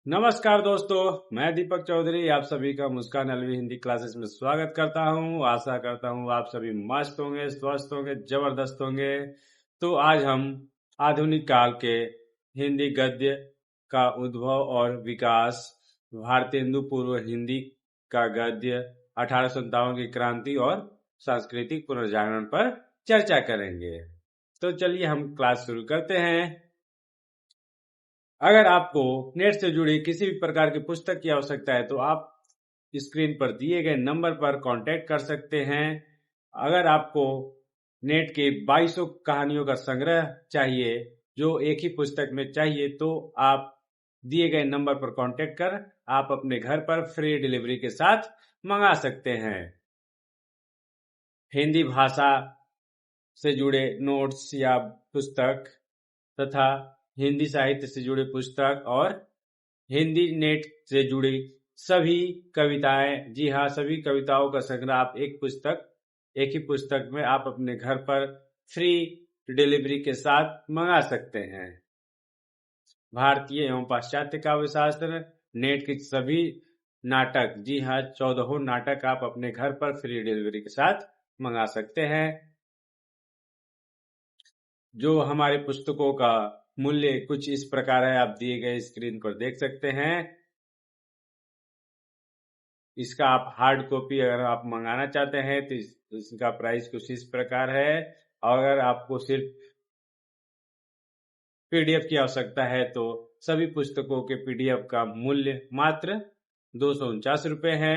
नमस्कार दोस्तों, मैं दीपक चौधरी आप सभी का मुस्कान अलवी हिंदी क्लासेस में स्वागत करता हूं। आशा करता हूं आप सभी मस्त होंगे, स्वस्थ होंगे, जबरदस्त होंगे। तो आज हम आधुनिक काल के हिंदी गद्य का उद्भव और विकास, भारतेंदु पूर्व हिंदी का गद्य, 1857 की क्रांति और सांस्कृतिक पुनर्जागरण पर चर्चा करेंगे। तो चलिए हम क्लास शुरू करते हैं। अगर आपको नेट से जुड़ी किसी भी प्रकार की पुस्तक की आवश्यकता है तो आप स्क्रीन पर दिए गए नंबर पर कांटेक्ट कर सकते हैं। अगर आपको नेट के 2200 कहानियों का संग्रह चाहिए जो एक ही पुस्तक में चाहिए तो आप दिए गए नंबर पर कांटेक्ट कर आप अपने घर पर फ्री डिलीवरी के साथ मंगा सकते हैं। हिंदी भाषा से जुड़े नोट्स या पुस्तक तथा हिंदी साहित्य से जुड़े पुस्तक और हिंदी नेट से जुड़ी सभी कविताएं, जी हाँ, सभी कविताओं का संग्रह आप एक ही पुस्तक में आप अपने घर पर फ्री डिलीवरी के साथ मंगा सकते हैं। भारतीय एवं पाश्चात्य काव्यशास्त्र नेट के सभी नाटक, जी हाँ, 14 नाटक आप अपने घर पर फ्री डिलीवरी के साथ मंगा सकते हैं। जो हमारे पुस्तकों का मूल्य कुछ इस प्रकार है, आप दिए गए स्क्रीन पर देख सकते हैं। इसका आप हार्ड कॉपी अगर आप मंगाना चाहते हैं तो इसका प्राइस कुछ इस प्रकार है। और अगर आपको सिर्फ पीडीएफ की आवश्यकता है तो सभी पुस्तकों के पीडीएफ का मूल्य मात्र 249 रुपये है।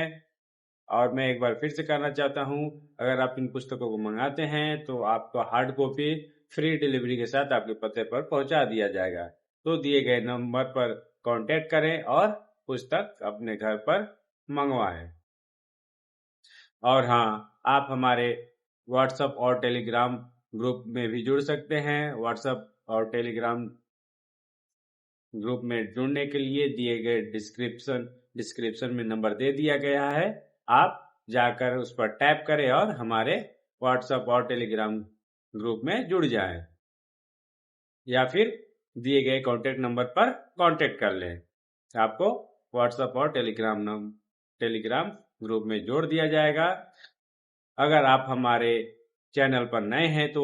और मैं एक बार फिर से कहना चाहता हूं, अगर आप इन पुस्तकों को मंगाते हैं तो आपको हार्ड कॉपी फ्री डिलीवरी के साथ आपके पते पर पहुंचा दिया जाएगा। तो दिए गए नंबर पर कांटेक्ट करें और पुस्तक अपने घर पर मंगवाएं। और हाँ, आप हमारे व्हाट्सएप और टेलीग्राम ग्रुप में भी जुड़ सकते हैं। व्हाट्सएप और टेलीग्राम ग्रुप में जुड़ने के लिए दिए गए डिस्क्रिप्शन में नंबर दे दिया गया है। आप जाकर उस पर टैप करें और हमारे व्हाट्सएप और टेलीग्राम ग्रुप में जुड़ जाएं, या फिर दिए गए कॉन्टेक्ट नंबर पर कांटेक्ट कर लें। आपको व्हाट्सएप और टेलीग्राम ग्रुप में जोड़ दिया जाएगा। अगर आप हमारे चैनल पर नए हैं तो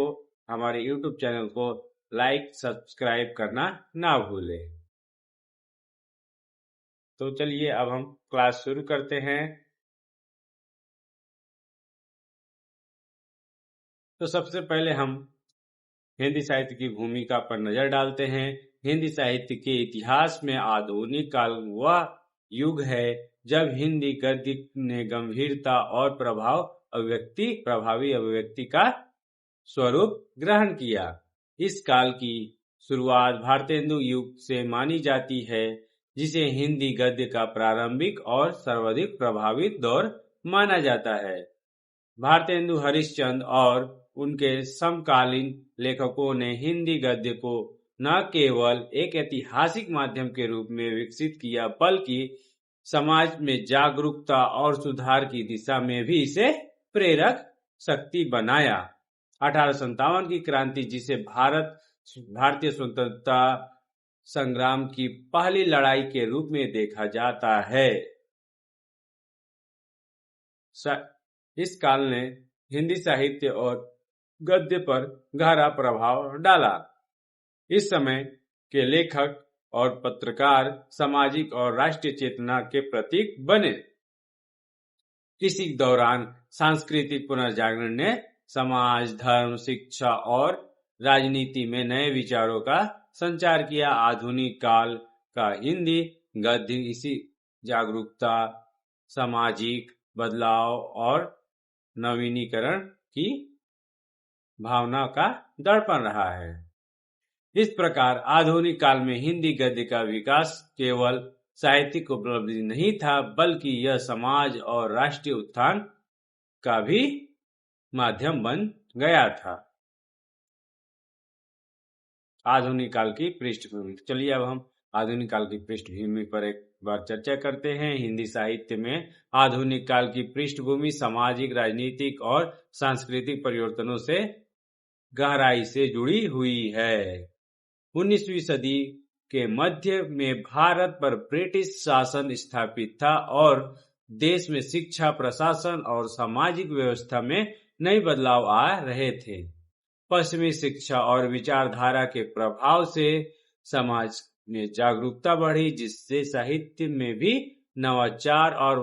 हमारे यूट्यूब चैनल को लाइक सब्सक्राइब करना ना भूलें। तो चलिए अब हम क्लास शुरू करते हैं। तो सबसे पहले हम हिंदी साहित्य की भूमिका पर नजर डालते हैं। हिंदी साहित्य के इतिहास में आधुनिक काल वह युग है जब हिंदी गद्य ने गंभीरता और प्रभावी अभिव्यक्ति का स्वरूप ग्रहण किया। इस काल की शुरुआत भारतेंदु युग से मानी जाती है, जिसे हिंदी गद्य का प्रारंभिक और सर्वाधिक प्रभावित दौर माना जाता है। भारतेंदु हरिश्चंद्र और उनके समकालीन लेखकों ने हिंदी गद्य को न केवल एक ऐतिहासिक माध्यम के रूप में विकसित किया बल्कि समाज में जागरूकता और सुधार की दिशा में भी इसे प्रेरक शक्ति बनाया। 1857 की क्रांति, जिसे भारतीय स्वतंत्रता संग्राम की पहली लड़ाई के रूप में देखा जाता है, इस काल ने हिंदी साहित्य और गद्य पर गहरा प्रभाव डाला। इस समय के लेखक और पत्रकार सामाजिक और राष्ट्रीय चेतना के प्रतीक बने। इसी दौरान सांस्कृतिक पुनर्जागरण ने समाज, धर्म, शिक्षा और राजनीति में नए विचारों का संचार किया। आधुनिक काल का हिंदी गद्य इसी जागरूकता, सामाजिक बदलाव और नवीनीकरण की भावना का दर्पण रहा है। इस प्रकार आधुनिक काल में हिंदी गद्य का विकास केवल साहित्यिक उपलब्धि नहीं था, बल्कि यह समाज और राष्ट्रीय उत्थान का भी माध्यम बन गया था। आधुनिक काल की पृष्ठभूमि। चलिए अब हम आधुनिक काल की पृष्ठभूमि पर एक बार चर्चा करते हैं। हिंदी साहित्य में आधुनिक काल की पृष्ठभूमि सामाजिक, राजनीतिक और सांस्कृतिक परिवर्तनों से गहराई से जुड़ी हुई है। 19वीं सदी के मध्य में भारत पर ब्रिटिश शासन स्थापित था और देश में शिक्षा, प्रशासन और सामाजिक व्यवस्था में नए बदलाव आ रहे थे। पश्चिमी शिक्षा और विचारधारा के प्रभाव से समाज में जागरूकता बढ़ी, जिससे साहित्य में भी नवाचार और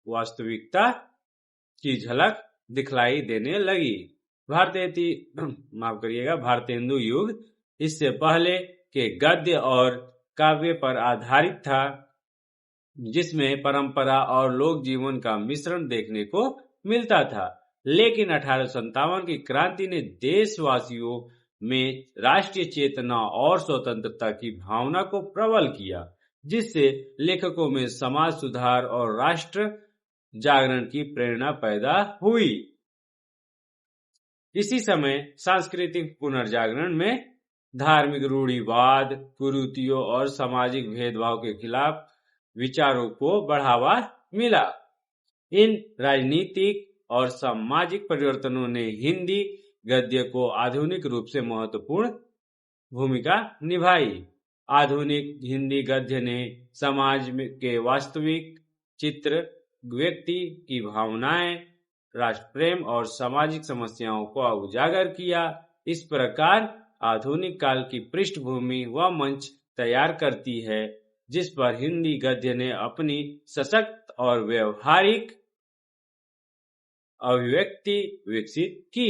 वास्तविकता की झलक दिखलाई देने लगी। भारतेंदु युग इससे पहले के गद्य और काव्य पर आधारित था, जिसमें परंपरा और लोक जीवन का मिश्रण देखने को मिलता था। लेकिन 1857 की क्रांति ने देशवासियों में राष्ट्रीय चेतना और स्वतंत्रता की भावना को प्रबल किया, जिससे लेखकों में समाज सुधार और राष्ट्र जागरण की प्रेरणा पैदा हुई। इसी समय सांस्कृतिक पुनर्जागरण में धार्मिक रूढ़िवाद, कुरीतियों और सामाजिक भेदभाव के खिलाफ विचारों को बढ़ावा मिला। इन राजनीतिक और सामाजिक परिवर्तनों ने हिंदी गद्य को आधुनिक रूप से महत्वपूर्ण भूमिका निभाई। आधुनिक हिंदी गद्य ने समाज के वास्तविक चित्र, व्यक्ति की भावनाएं, राष्ट्र प्रेम और सामाजिक समस्याओं को उजागर किया। इस प्रकार आधुनिक काल की पृष्ठभूमि व मंच तैयार करती है, जिस पर हिंदी गद्य ने अपनी सशक्त और व्यवहारिक अभिव्यक्ति विकसित की।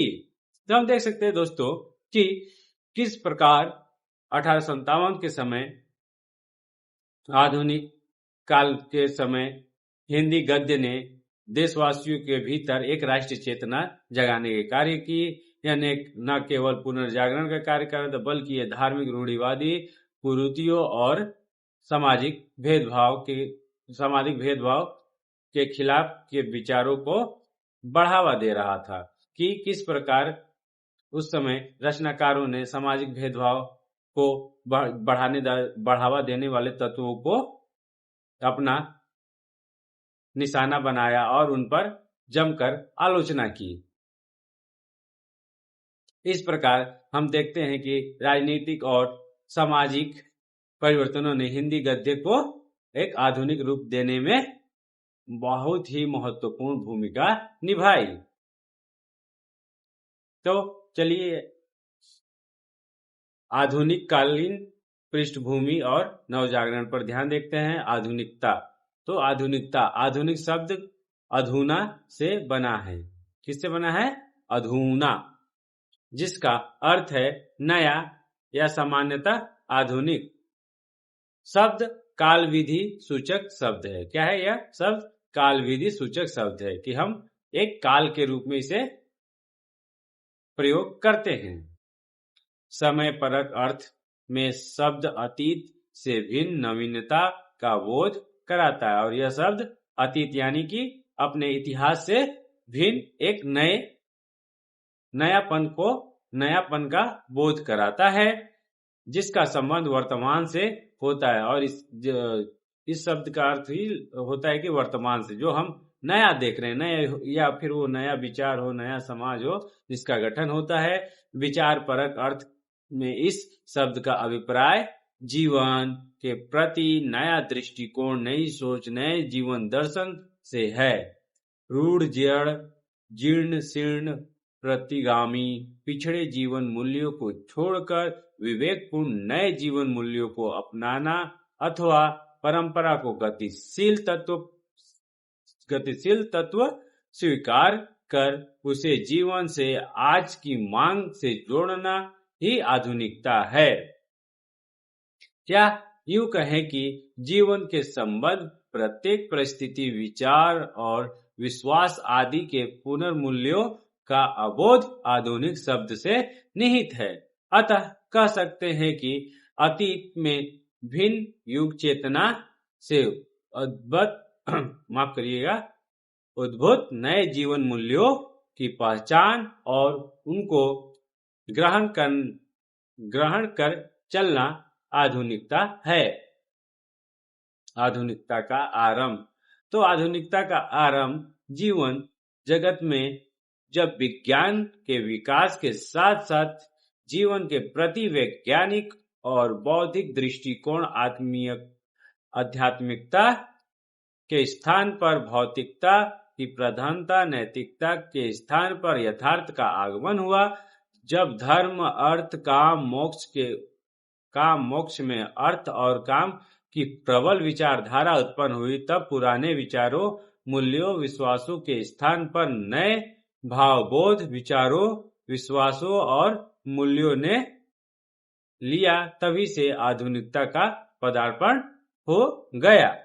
तो हम देख सकते हैं दोस्तों कि किस प्रकार 1857 के समय, आधुनिक काल के समय हिंदी गद्य ने देशवासियों के भीतर एक राष्ट्रीय चेतना जगाने के कार्य की। यानी न केवल पुनर्जागरण का कार्य कर रहा था, बल्कि ये धार्मिक रूढ़िवादी कुरीतियों और सामाजिक भेदभाव के खिलाफ के विचारों को बढ़ावा दे रहा था। कि किस प्रकार उस समय रचनाकारों ने सामाजिक भेदभाव को बढ़ावा देने वाले तत्वों को अपना निशाना बनाया और उन पर जमकर आलोचना की। इस प्रकार हम देखते हैं कि राजनीतिक और सामाजिक परिवर्तनों ने हिंदी गद्य को एक आधुनिक रूप देने में बहुत ही महत्वपूर्ण भूमिका निभाई। तो चलिए आधुनिक कालीन पृष्ठभूमि और नवजागरण पर ध्यान देखते हैं। आधुनिकता। तो आधुनिक शब्द अधूना से बना है। किससे बना है? अधूना, जिसका अर्थ है नया या सामान्यतः आधुनिक। शब्द काल विधि सूचक शब्द है। क्या है यह शब्द? काल विधि सूचक शब्द है कि हम एक काल के रूप में इसे प्रयोग करते हैं। समय परक अर्थ में शब्द अतीत से भिन्न नवीनता का बोध कराता है, और यह शब्द अतीत यानी कि अपने इतिहास से भिन्न एक नयापन का बोध कराता है, जिसका संबंध वर्तमान से होता है। और इस शब्द का अर्थ ही होता है कि वर्तमान से जो हम नया देख रहे हैं, नया, या फिर वो नया विचार हो, नया समाज हो, जिसका गठन होता है। विचार परक अर्थ में इस शब्द का अभिप्राय जीवन के प्रति नया दृष्टिकोण, नई सोच, नए जीवन दर्शन से है। रूढ़, जड़, जीर्ण शीर्ण, प्रतिगामी, पिछड़े जीवन मूल्यों को छोड़कर विवेकपूर्ण नए जीवन मूल्यों को अपनाना अथवा परंपरा को गतिशील तत्व स्वीकार कर उसे जीवन से आज की मांग से जोड़ना ही आधुनिकता है। क्या यूं कहें कि जीवन के संबंध प्रत्येक परिस्थिति, विचार और विश्वास आदि के पुनर्मूल्यों का अबोध आधुनिक शब्द से निहित है। अतः कह सकते हैं कि अतीत में भिन्न युग चेतना से उद्भूत नए जीवन मूल्यों की पहचान और उनको ग्रहण कर चलना आधुनिकता है। आधुनिकता का आरंभ। तो आधुनिकता का आरंभ जीवन जगत में जब विज्ञान के विकास के साथ साथ जीवन के प्रति वैज्ञानिक और बौद्धिक दृष्टिकोण आध्यात्मिकता के स्थान पर भौतिकता की प्रधानता, नैतिकता के स्थान पर यथार्थ का आगमन हुआ। जब धर्म, अर्थ, काम मोक्ष में अर्थ और काम की प्रबल विचारधारा उत्पन्न हुई, तब पुराने विचारों, मूल्यों, विश्वासों के स्थान पर नए भावबोध, विचारों, विश्वासों और मूल्यों ने लिया। तभी से आधुनिकता का पदार्पण हो गया।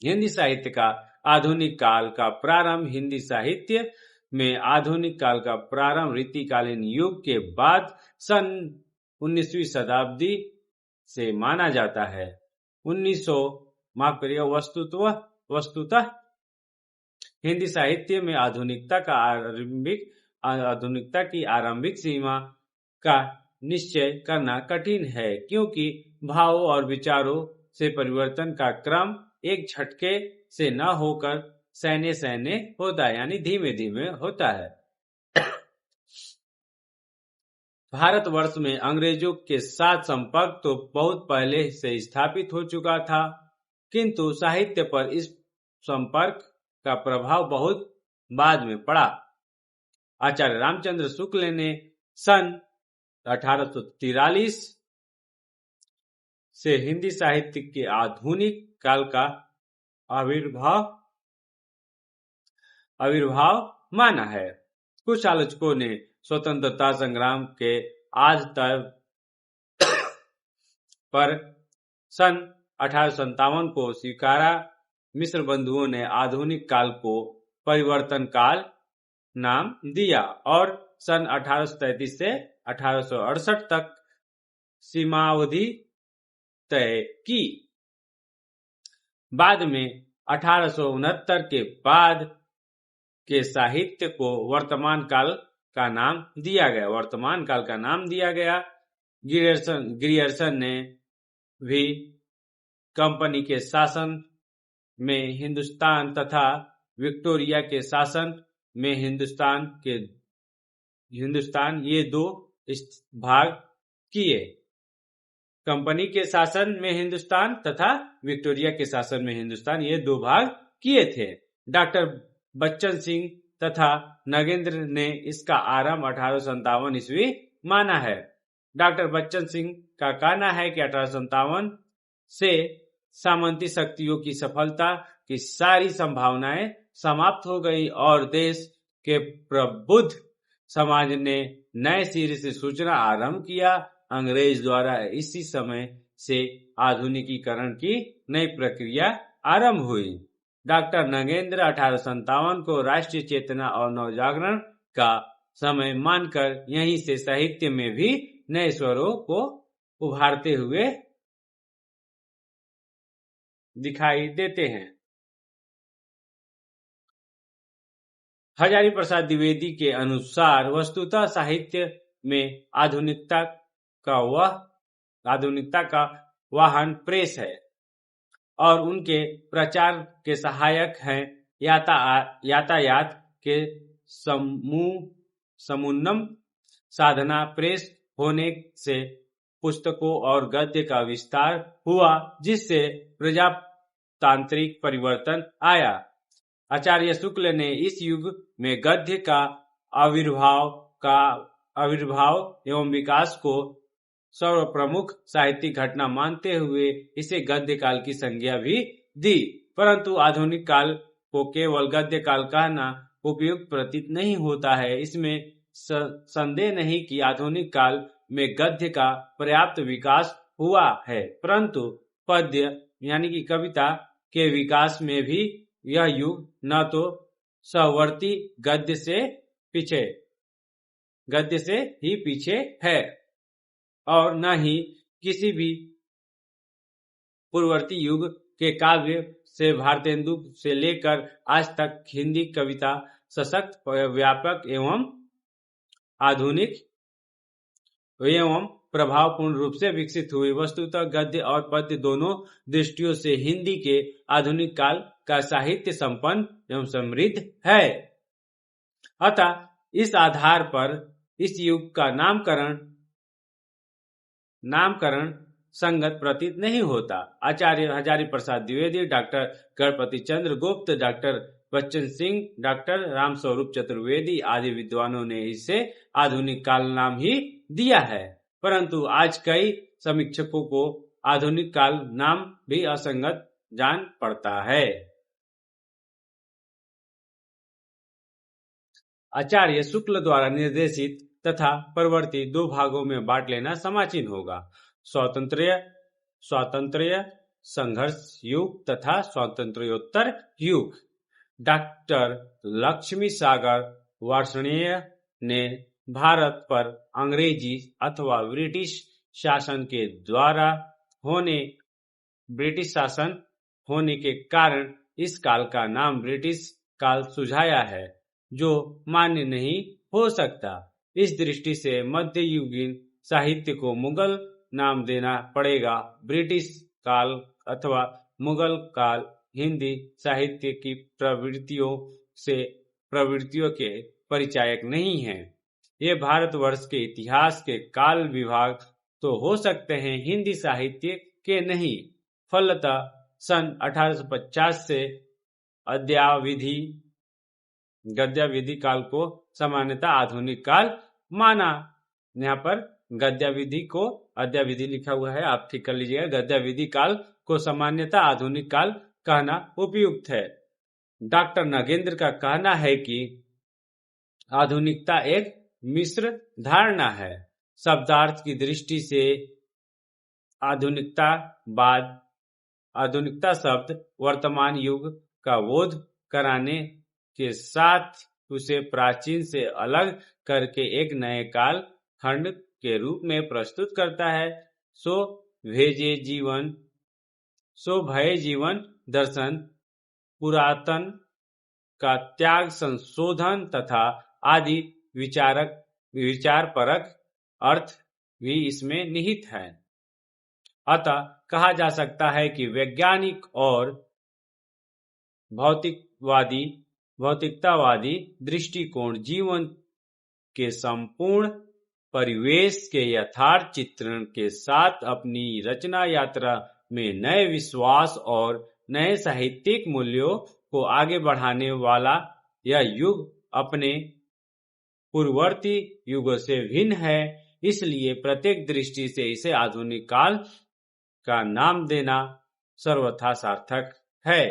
हिंदी साहित्य का आधुनिक काल का प्रारंभ। हिंदी साहित्य में आधुनिक काल का प्रारंभ रीतिकालीन युग के बाद सन 19वीं शताब्दी से माना जाता है। 1900 माफ करिएगा, वस्तुतः हिंदी साहित्य में आधुनिकता की आरंभिक सीमा का निश्चय करना कठिन है, क्योंकि भावों और विचारों से परिवर्तन का क्रम एक झटके से न होकर सैने होता है, यानी धीमे धीमे होता है। भारतवर्ष में अंग्रेजों के साथ संपर्क तो बहुत पहले से स्थापित हो चुका था, किंतु साहित्य पर इस संपर्क का प्रभाव बहुत बाद में पड़ा। आचार्य रामचंद्र शुक्ल ने सन 1843 से हिंदी साहित्य के आधुनिक काल का आविर्भाव माना है। कुछ आलोचकों ने स्वतंत्रता संग्राम के आज तक पर सन 1857 को स्वीकारा। मिश्र बंधुओं ने आधुनिक काल को परिवर्तन काल नाम दिया और सन 1833 से 1868 तक सीमावधि तय की। बाद में 1869 के बाद के साहित्य को वर्तमान काल का नाम दिया गया। ग्रियर्सन ने भी कंपनी के शासन में हिंदुस्तान तथा विक्टोरिया के शासन में हिंदुस्तान ये दो भाग किए। कंपनी के शासन में हिंदुस्तान तथा विक्टोरिया के शासन में हिंदुस्तान ये दो भाग किए थे। डॉक्टर बच्चन सिंह तथा नगेंद्र ने इसका आरंभ 1857 ईस्वी माना है। डॉक्टर बच्चन सिंह का कहना है कि 1857 से सामंती शक्तियों की सफलता की सारी संभावनाएं समाप्त हो गई और देश के प्रबुद्ध समाज ने नए सिरे से सोचना आरंभ किया। अंग्रेज द्वारा इसी समय से आधुनिकीकरण की नई प्रक्रिया आरंभ हुई। डॉक्टर नगेंद्र 1857 को राष्ट्रीय चेतना और नवजागरण का समय मानकर यहीं से साहित्य में भी नए स्वरों को उभारते हुए दिखाई देते हैं। हजारी प्रसाद द्विवेदी के अनुसार वस्तुतः साहित्य में आधुनिकता का वाहन प्रेस है और उनके प्रचार के सहायक हैं यातायात के समुन्नम साधना। प्रेस होने से पुस्तकों और गद्य का विस्तार हुआ, जिससे प्रजातांत्रिक परिवर्तन आया। आचार्य शुक्ल ने इस युग में गद्य का आविर्भाव एवं विकास को सर्वप्रमुख साहित्यिक घटना मानते हुए इसे गद्य काल की संज्ञा भी दी, परंतु आधुनिक काल को केवल गद्य काल कहना उपयुक्त प्रतीत नहीं होता है। इसमें संदेह नहीं कि आधुनिक काल में गद्य का पर्याप्त विकास हुआ है, परंतु पद्य यानी कि कविता के विकास में भी यह युग न तो सहवर्ती गद्य से ही पीछे है और न ही किसी भी पूर्ववर्ती युग के काव्य से भारतेंदु से लेकर आज तक हिंदी कविता सशक्त, व्यापक एवं आधुनिक एवं प्रभावपूर्ण रूप से विकसित हुई। वस्तुतः गद्य और पद्य दोनों दृष्टियों से हिंदी के आधुनिक काल का साहित्य संपन्न एवं समृद्ध है। अतः इस आधार पर इस युग का नामकरण संगत प्रतीत नहीं होता। आचार्य हजारी प्रसाद द्विवेदी, डॉक्टर गणपति चंद्र गुप्त, डॉक्टर बच्चन सिंह, डॉक्टर रामस्वरूप चतुर्वेदी आदि विद्वानों ने इसे आधुनिक काल नाम ही दिया है, परंतु आज कई समीक्षकों को आधुनिक काल नाम भी असंगत जान पड़ता है। आचार्य शुक्ल द्वारा निर्देशित तथा प्रवर्ती दो भागों में बांट लेना समीचीन होगा। स्वातंत्र्य संघर्ष युग तथा स्वातंत्र्योत्तर युग। डॉक्टर लक्ष्मी सागर वार्ष्णेय ने भारत पर अंग्रेजी अथवा ब्रिटिश शासन होने के कारण इस काल का नाम ब्रिटिश काल सुझाया है, जो मान्य नहीं हो सकता। इस दृष्टि से मध्ययुगीन साहित्य को मुगल नाम देना पड़ेगा। ब्रिटिश काल अथवा मुगल काल हिंदी साहित्य की प्रवृत्तियों के परिचायक नहीं है। ये भारतवर्ष के इतिहास के काल विभाग तो हो सकते हैं, हिंदी साहित्य के नहीं। फलतः सन 1850 से गद्याविधि काल को सामान्यतः आधुनिक काल माना। यहाँ पर गद्याविधि को अद्याविधि लिखा हुआ है, आप ठीक कर लीजिएगा। गद्याविधि काल को सामान्यतः आधुनिक काल कहना उपयुक्त है। डॉक्टर नागेंद्र का कहना है कि आधुनिकता एक मिश्र धारणा है। शब्दार्थ की दृष्टि से आधुनिकता शब्द वर्तमान युग का बोध कराने के साथ उसे प्राचीन से अलग करके एक नए काल खंड के रूप में प्रस्तुत करता है। सो भय जीवन दर्शन पुरातन का त्याग संशोधन तथा आदि विचारपरक अर्थ भी इसमें निहित है। अतः कहा जा सकता है कि वैज्ञानिक और भौतिकतावादी दृष्टिकोण जीवन के संपूर्ण परिवेश के यथार्थ चित्रण के साथ अपनी रचना यात्रा में नए विश्वास और नए साहित्यिक मूल्यों को आगे बढ़ाने वाला यह युग अपने पूर्ववर्ती युगों से भिन्न है। इसलिए प्रत्येक दृष्टि से इसे आधुनिक काल का नाम देना सर्वथा सार्थक है।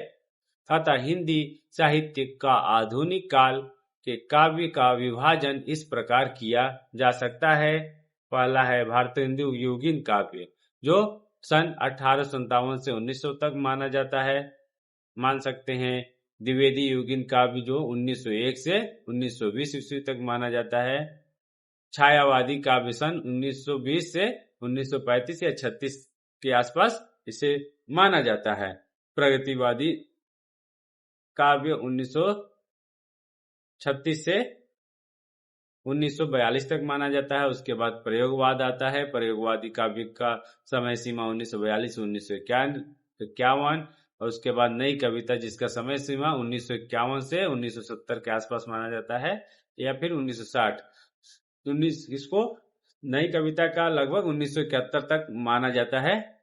अतः हिंदी साहित्य का आधुनिक काल के काव्य का विभाजन इस प्रकार किया जा सकता है। पहला है भारतेंदु युगीन काव्य, जो सन 1857 से 1900 तक मान सकते हैं। द्विवेदी युगीन काव्य जो 1901 से 1920 ईस्वी तक माना जाता है। छायावादी काव्य सन 1920 से 1935 या 36 के आसपास इसे माना जाता है। प्रगतिवादी काव्य 1936 से 1942 तक माना जाता है। उसके बाद प्रयोगवाद आता है। प्रयोगवादी काव्य का समय सीमा 1942 से 1951 और उसके बाद नई कविता जिसका समय सीमा 1951 से 1970 के आसपास माना जाता है, या फिर 1960। इसको नई कविता का लगभग 1971 तक माना जाता है।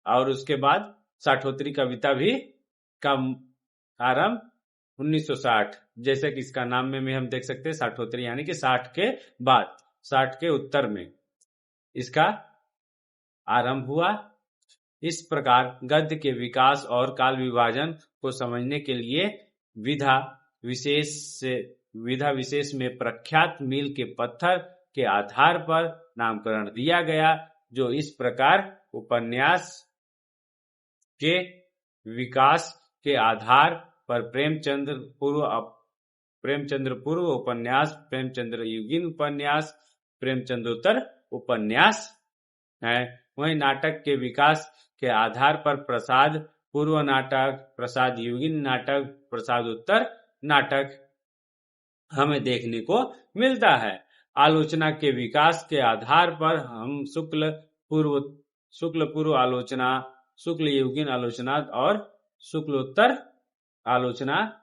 और उसके बाद साठोत्तरी कविता भी का आरंभ 1960, जैसे कि इसका नाम में हम देख सकते हैं साठोत्तरी, यानी कि 60 के बाद 60 के उत्तर में इसका आरंभ हुआ। इस प्रकार गद्य के विकास और काल विभाजन को समझने के लिए विधा विशेष में प्रख्यात मील के पत्थर के आधार पर नामकरण दिया गया, जो इस प्रकार उपन्यास के विकास के आधार पर प्रेमचंद्र पूर्व उपन्यास, प्रेमचंद्र युगीन उपन्यास, प्रेमचंद्रोत्तर उपन्यास है। वहीं नाटक के विकास के आधार पर प्रसाद पूर्व नाटक, प्रसाद युगीन नाटक, प्रसादोत्तर नाटक हमें देखने को मिलता है। आलोचना के विकास के आधार पर हम शुक्ल पूर्व आलोचना, शुक्ल युगीन आलोचना और शुक्लोत्तर आलोचना,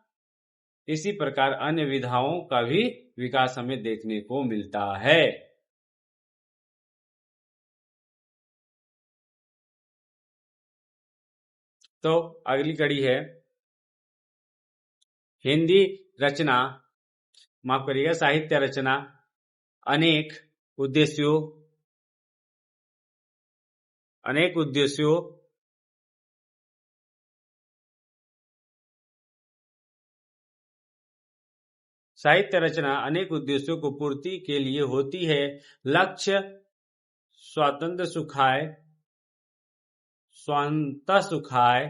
इसी प्रकार अन्य विधाओं का भी विकास हमें देखने को मिलता है। तो अगली कड़ी है हिंदी रचना, माफ करिएगा, साहित्य रचना अनेक उद्देश्यों साहित्य रचना अनेक उद्देश्यों को पूर्ति के लिए होती है। लक्ष्य स्वांतः सुखाय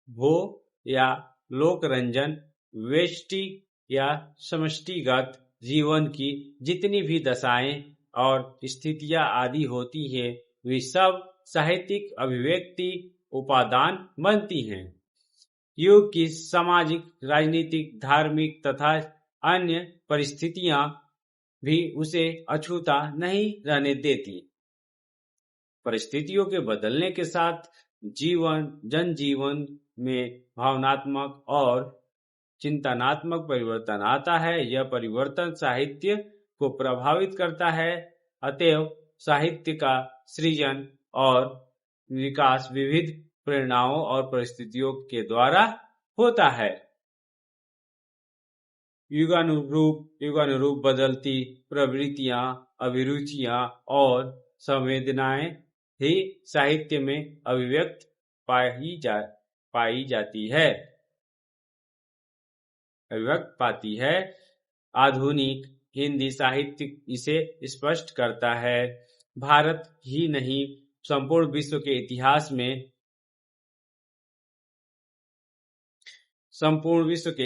हो या लोक रंजन, व्यष्टि या समष्टिगत जीवन की जितनी भी दशाएं और स्थितियां आदि होती है, वे सब साहित्यिक अभिव्यक्ति उपादान बनती हैं। युग की सामाजिक, राजनीतिक, धार्मिक तथा अन्य परिस्थितियां भी उसे अछूता नहीं रहने देती। परिस्थितियों के बदलने के साथ जनजीवन में भावनात्मक और चिंतनात्मक परिवर्तन आता है। यह परिवर्तन साहित्य को प्रभावित करता है। अतएव साहित्य का सृजन और विकास विविध प्रेरणाओं और परिस्थितियों के द्वारा होता है। युगानुरूप बदलती प्रवृत्तियां, अभिरुचियां और संवेदनाएं ही साहित्य में अभिव्यक्त पाती है। आधुनिक हिंदी साहित्य इसे स्पष्ट करता है। भारत ही नहीं, संपूर्ण विश्व के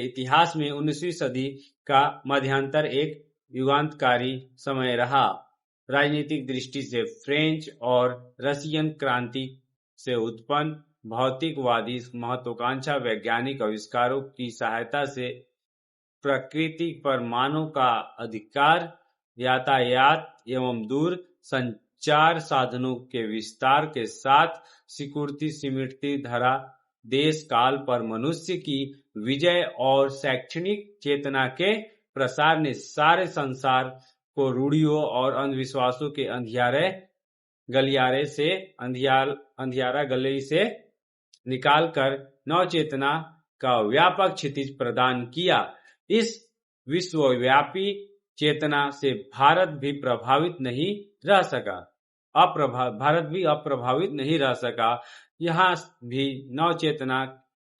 इतिहास में 19वीं सदी का मध्यांतर एक युगांतकारी समय रहा। राजनीतिक दृष्टि से फ्रेंच और रशियन क्रांति से उत्पन्न भौतिकवादी महत्वाकांक्षा वैज्ञानिक आविष्कारों की सहायता से प्रकृति पर मानव का अधिकार, यातायात एवं दूर संचार साधनों के विस्तार के साथ सिमटती धरा देश काल पर मनुष्य की विजय और शैक्षणिक चेतना के प्रसार ने सारे संसार को रूढ़ियों और अंधविश्वासों के अंधियारा गली से निकालकर नव चेतना का व्यापक क्षितिज प्रदान किया। इस विश्वव्यापी चेतना से भारत भी अप्रभावित नहीं रह सका। यहाँ भी नव चेतना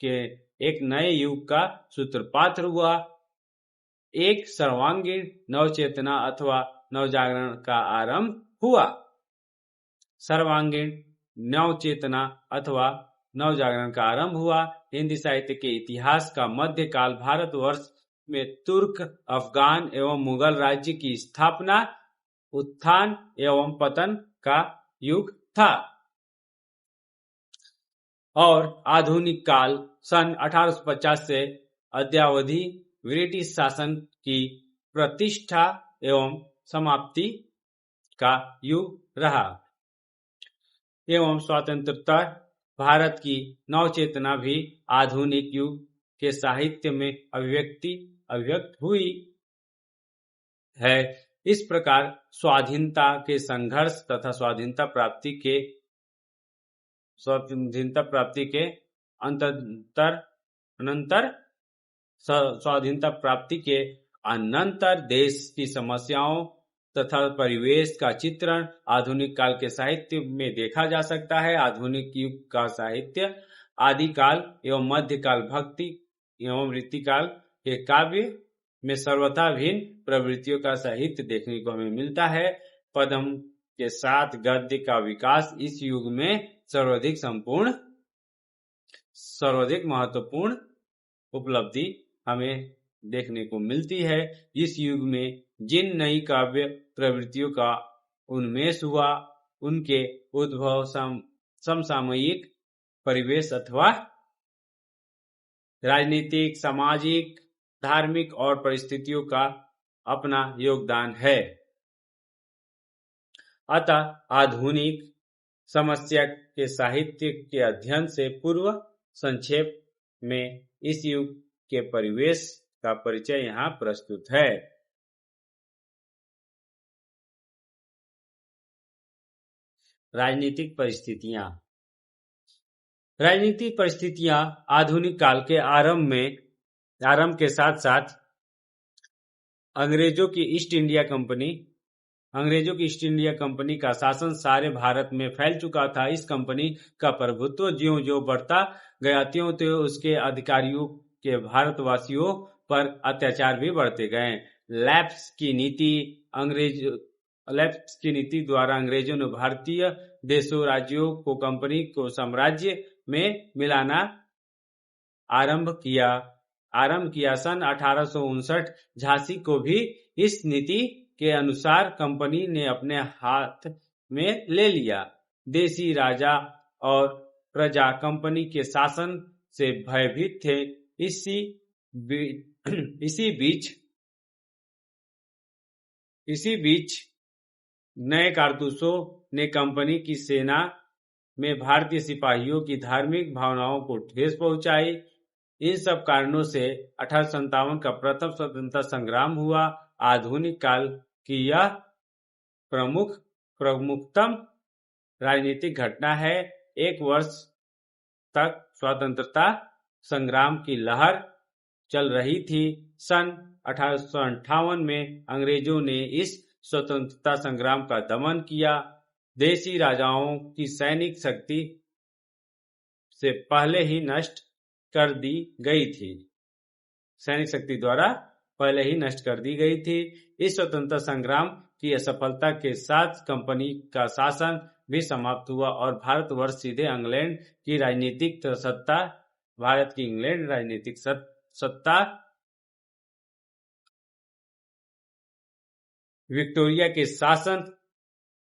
के एक नए युग का सूत्रपात हुआ। एक सर्वांगीण नव चेतना अथवा नवजागरण का आरंभ हुआ। सर्वांगीण नव चेतना अथवा नवजागरण का आरंभ हुआ। हिंदी साहित्य के इतिहास का मध्यकाल भारतवर्ष में तुर्क, अफगान एवं मुगल राज्य की स्थापना, उत्थान एवं पतन का युग था और आधुनिक काल सन 1850 से अद्यावधि ब्रिटिश शासन की प्रतिष्ठा एवं समाप्ति का युग रहा। एवं स्वतंत्रता भारत की नव चेतना भी आधुनिक युग के साहित्य में अभिव्यक्त हुई है। इस प्रकार स्वाधीनता के संघर्ष तथा स्वाधीनता प्राप्ति के अनंतर देश की समस्याओं तथा परिवेश का चित्रण आधुनिक काल के साहित्य में देखा जा सकता है। आधुनिक युग का साहित्य आदिकाल एवं मध्यकाल, भक्ति एवं रीतिकाल के काव्य में सर्वथा भिन्न प्रवृत्तियों का साहित्य देखने को हमें मिलता है। पद्म के साथ गद्य का विकास इस युग में सर्वाधिक महत्वपूर्ण उपलब्धि हमें देखने को मिलती है। इस युग में जिन नई काव्य प्रवृत्तियों का उन्मेष हुआ, उनके उद्भव समसामयिक परिवेश अथवा राजनीतिक, सामाजिक, धार्मिक और परिस्थितियों का अपना योगदान है। अतः आधुनिक समस्या के साहित्य के अध्ययन से पूर्व संक्षेप में इस युग के परिवेश का परिचय यहाँ प्रस्तुत है। राजनीतिक परिस्थितियां। राजनीतिक परिस्थितियां आधुनिक काल के आरंभ के साथ साथ अंग्रेजों की ईस्ट इंडिया कंपनी का शासन सारे भारत में फैल चुका था। इस कंपनी का प्रभुत्व ज्यों-ज्यों बढ़ता गया त्यों-त्यों उसके अधिकारियों के भारतवासियों पर अत्याचार भी बढ़ते गए। लैप्स की नीति द्वारा अंग्रेजों ने भारतीय देशों राज्यों को कंपनी को साम्राज्य में मिलाना आरंभ किया। सन 1859 झांसी को भी इस नीति के अनुसार कंपनी ने अपने हाथ में ले लिया। देसी राजा और प्रजा कंपनी के शासन से भयभीत थे। इसी बीच नए कारतूसों ने कंपनी की सेना में भारतीय सिपाहियों की धार्मिक भावनाओं को ठेस पहुंचाई। इन सब कारणों से 1857 का प्रथम स्वतंत्रता संग्राम हुआ। आधुनिक काल की यह प्रमुखतम राजनीतिक घटना है। एक वर्ष तक स्वतंत्रता संग्राम की लहर चल रही थी। सन 1858 में अंग्रेजों ने इस स्वतंत्रता संग्राम का दमन किया। देसी राजाओं की सैनिक शक्ति से पहले ही नष्ट कर दी गई थी। सैनिक शक्ति द्वारा पहले ही नष्ट कर दी गई थी। इस स्वतंत्रता संग्राम की असफलता के साथ कंपनी का शासन भी समाप्त हुआ और भारतवर्ष सीधे इंग्लैंड की राजनीतिक सत्ता विक्टोरिया के शासन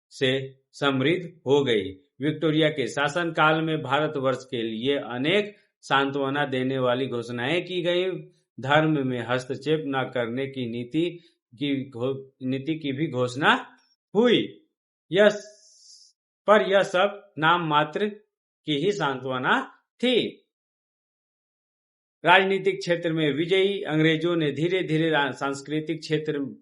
से समृद्ध हो गई। विक्टोरिया के शासन काल में भारतवर्ष के लिए अनेक सांत्वना देने वाली घोषणाएं की गई। धर्म में हस्तक्षेप न करने की नीति की भी घोषणा हुई। पर यह सब नाम मात्र की ही सांत्वना थी। राजनीतिक क्षेत्र में विजयी अंग्रेजों ने धीरे धीरे सांस्कृतिक क्षेत्र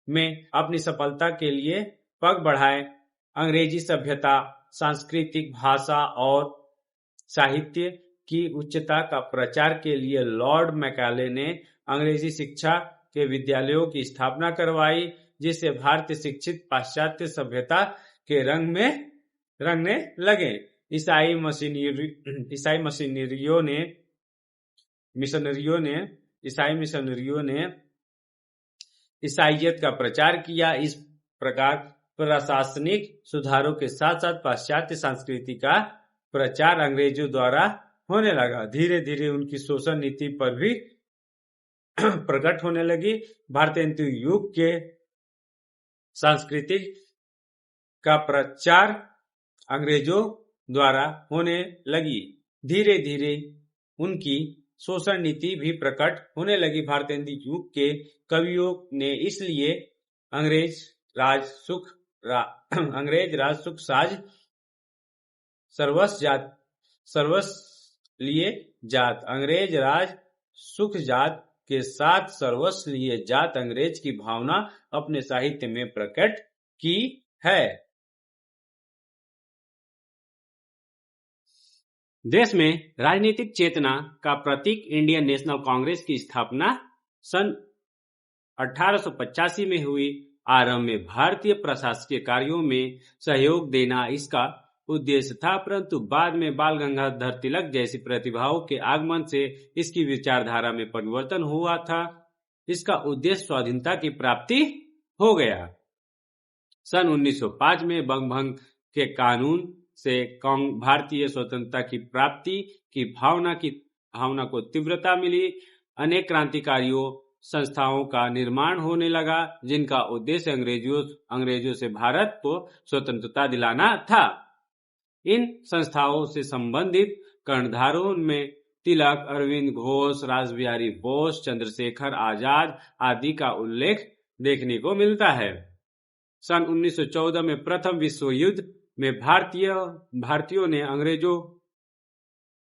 में अपनी सफलता के लिए पग बढ़ाए। अंग्रेजी सभ्यता, सांस्कृतिक, भाषा और साहित्य की उच्चता का प्रचार के लिए लॉर्ड मैकाले ने अंग्रेजी शिक्षा के विद्यालयों की स्थापना करवाई, जिससे भारतीय शिक्षित पाश्चात्य सभ्यता के रंगने लगे। ईसाई मिशनरियों ने ईसाईयत का प्रचार किया। इस प्रकार प्रशासनिक सुधारों के साथ साथ पाश्चात्य संस्कृति का प्रचार अंग्रेजों द्वारा होने लगा। धीरे धीरे उनकी शोषण नीति पर भी प्रकट होने लगी। भारतीय युग के संस्कृति का प्रचार अंग्रेजों द्वारा होने लगी। धीरे धीरे उनकी शोषण नीति भी प्रकट होने लगी। भारतीय युग के कवियों ने इसलिए अंग्रेज राज सुख जात के साथ सर्वस्व लिए जात अंग्रेज की भावना अपने साहित्य में प्रकट की है। देश में राजनीतिक चेतना का प्रतीक इंडियन नेशनल कांग्रेस की स्थापना सन 1885 में हुई। आरंभ में भारतीय प्रशासकीय कार्यों में सहयोग देना इसका उद्देश्य था, परंतु बाद में बाल गंगाधर तिलक जैसी प्रतिभाओं के आगमन से इसकी विचारधारा में परिवर्तन हुआ था। इसका उद्देश्य स्वाधीनता की प्राप्ति हो गया। सन 1905 में बंगभंग के कानून से भारतीय स्वतंत्रता की प्राप्ति की भावना को तीव्रता मिली। अनेक क्रांतिकारियों संस्थाओं का निर्माण होने लगा, जिनका उद्देश्य अंग्रेजों से भारत को स्वतंत्रता दिलाना था। इन संस्थाओं से संबंधित कर्णधारों में तिलक, अरविंद घोष, रासबिहारी बोस, चंद्रशेखर आजाद आदि का उल्लेख देखने को मिलता है। सन 1914 में प्रथम विश्व युद्ध में भारतीयों ने अंग्रेजों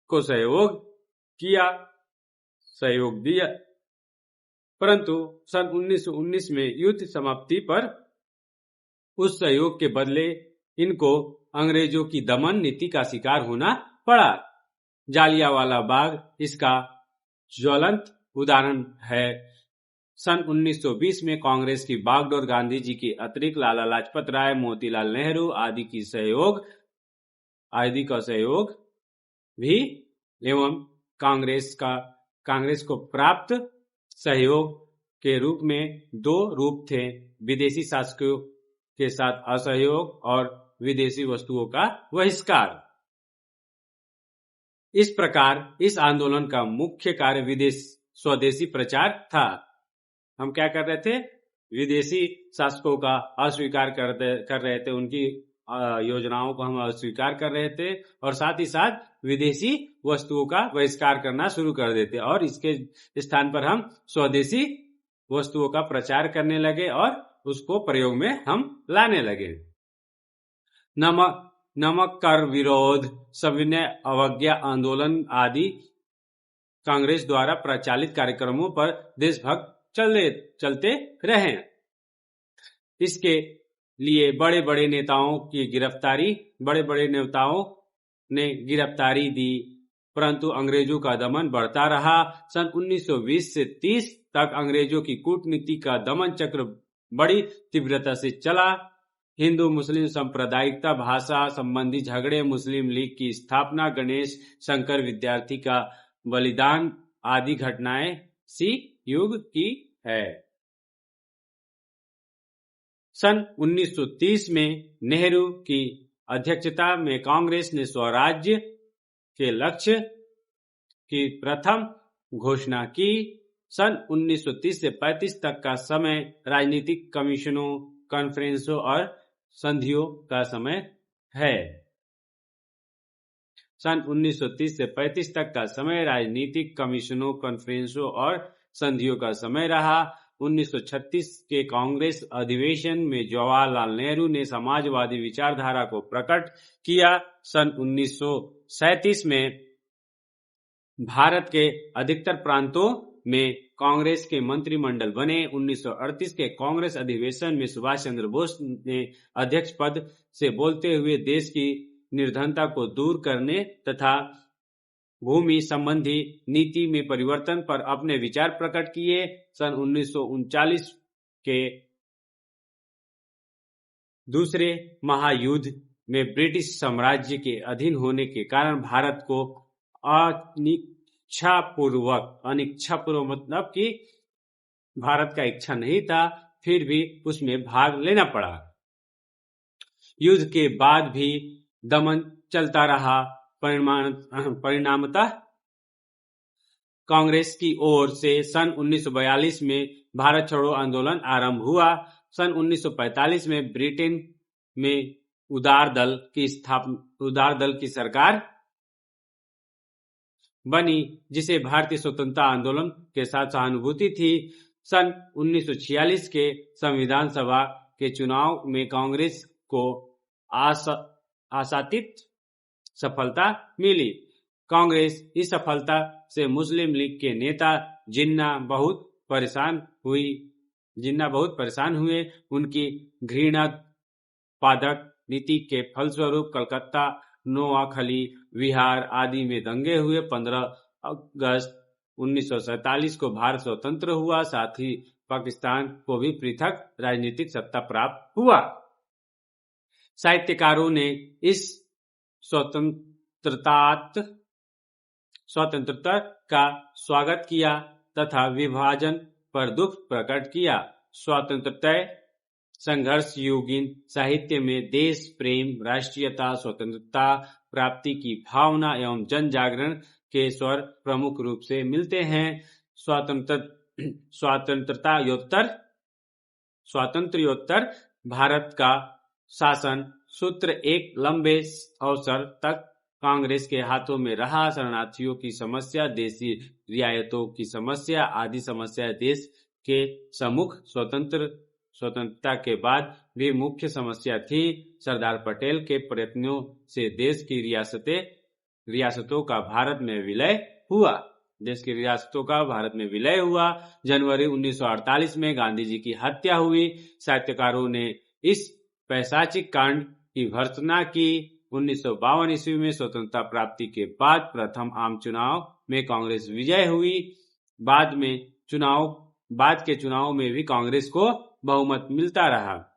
को सहयोग दिया, परंतु सन 1919 में युद्ध समाप्ति पर उस सहयोग के बदले इनको अंग्रेजों की दमन नीति का शिकार होना पड़ा। जालियांवाला बाग इसका ज्वलंत उदाहरण है। सन 1920 में कांग्रेस की बागडोर गांधी जी की अतिरिक्त लाला लाजपत राय, मोतीलाल नेहरू आदि का सहयोग भी एवं कांग्रेस को प्राप्त सहयोग के रूप में दो रूप थे: विदेशी शासकों के साथ असहयोग और विदेशी वस्तुओं का बहिष्कार। इस प्रकार इस आंदोलन का मुख्य कार्य स्वदेशी प्रचार था। हम क्या कर रहे थे? विदेशी शासकों का अस्वीकार कर रहे थे, उनकी योजनाओं को हम अस्वीकार कर रहे थे और साथ ही साथ विदेशी वस्तुओं का बहिष्कार करना शुरू कर देते और इसके स्थान पर हम स्वदेशी वस्तुओं का प्रचार करने लगे और उसको प्रयोग में हम लाने लगे। नमक कर विरोध, सविनय अवज्ञा आंदोलन आदि कांग्रेस द्वारा प्रचालित कार्यक्रमों पर देशभक्त चलते रहे। इसके लिए बड़े बड़े नेताओं ने गिरफ्तारी दी, परंतु अंग्रेजों का दमन बढ़ता रहा। सन 1920 से 30 तक अंग्रेजों की कूटनीति का दमन चक्र बड़ी तीव्रता से चला। हिंदू मुस्लिम सांप्रदायिकता, भाषा संबंधी झगड़े, मुस्लिम लीग की स्थापना, गणेश शंकर विद्यार्थी का बलिदान आदि घटनाएं इसी युग की है। सन 1930 में नेहरू की अध्यक्षता में कांग्रेस ने स्वराज्य के लक्ष्य की प्रथम घोषणा की। सन 1930 से 35 तक का समय राजनीतिक कमीशनों, कॉन्फ्रेंसों और संधियों का समय है। सन 1930 से 35 तक का समय राजनीतिक कमीशनों, कॉन्फ्रेंसों और संधियों का समय रहा। 1936 के कांग्रेस अधिवेशन में जवाहरलाल नेहरू ने समाजवादी विचारधारा को प्रकट किया। सन 1937 में भारत के अधिकतर प्रांतों में कांग्रेस के मंत्रिमंडल बने। 1938 के कांग्रेस अधिवेशन में सुभाष चंद्र बोस ने अध्यक्ष पद से बोलते हुए देश की निर्धनता को दूर करने तथा भूमि संबंधी नीति में परिवर्तन पर अपने विचार प्रकट किए। सन 1939 के दूसरे महायुद्ध में ब्रिटिश साम्राज्य के अधीन होने के कारण भारत को अनिच्छापूर्वक मतलब कि भारत का इच्छा नहीं था, फिर भी उसमें भाग लेना पड़ा। युद्ध के बाद भी दमन चलता रहा। परिणामतः कांग्रेस की ओर से सन 1942 में भारत छोड़ो आंदोलन आरंभ हुआ। सन 1945 में ब्रिटेन में उदार दल की सरकार बनी, जिसे भारतीय स्वतंत्रता आंदोलन के साथ सहानुभूति थी। सन 1946 के संविधान सभा के चुनाव में कांग्रेस को आशातीत सफलता मिली। कांग्रेस इस सफलता से मुस्लिम लीग के नेता जिन्ना बहुत परेशान हुए। उनकी घृणात्मक नीति के फलस्वरूप कलकत्ता, नोआखली, बिहार आदि में दंगे हुए। 15 अगस्त 1947 को भारत स्वतंत्र हुआ। साथ ही पाकिस्तान को भी पृथक राजनीतिक सत्ता प्राप्त हुआ। साहित्यकारों ने इस स्वतंत्रता का स्वागत किया तथा विभाजन पर दुख प्रकट किया। स्वतंत्रता संघर्ष युगीन साहित्य में देश प्रेम, राष्ट्रीयता, स्वतंत्रता प्राप्ति की भावना एवं जन जागरण के स्वर प्रमुख रूप से मिलते हैं। स्वातंत्र्योत्तर भारत का शासन सूत्र एक लंबे अवसर तक कांग्रेस के हाथों में रहा। शरणार्थियों की समस्या, देशी रियायतों की समस्या आदि समस्या देश के सम्मुख स्वतंत्रता के बाद भी मुख्य समस्या थी। सरदार पटेल के प्रयत्नों से देश की रियासतों का भारत में विलय हुआ। जनवरी 1948 में गांधी जी की हत्या हुई। साहित्यकारों ने इस पैशाचिक कांड की भर्त्सना की। 1952 ईस्वी में स्वतंत्रता प्राप्ति के बाद प्रथम आम चुनाव में कांग्रेस विजय हुई। बाद के चुनाव में भी कांग्रेस को बहुमत मिलता रहा।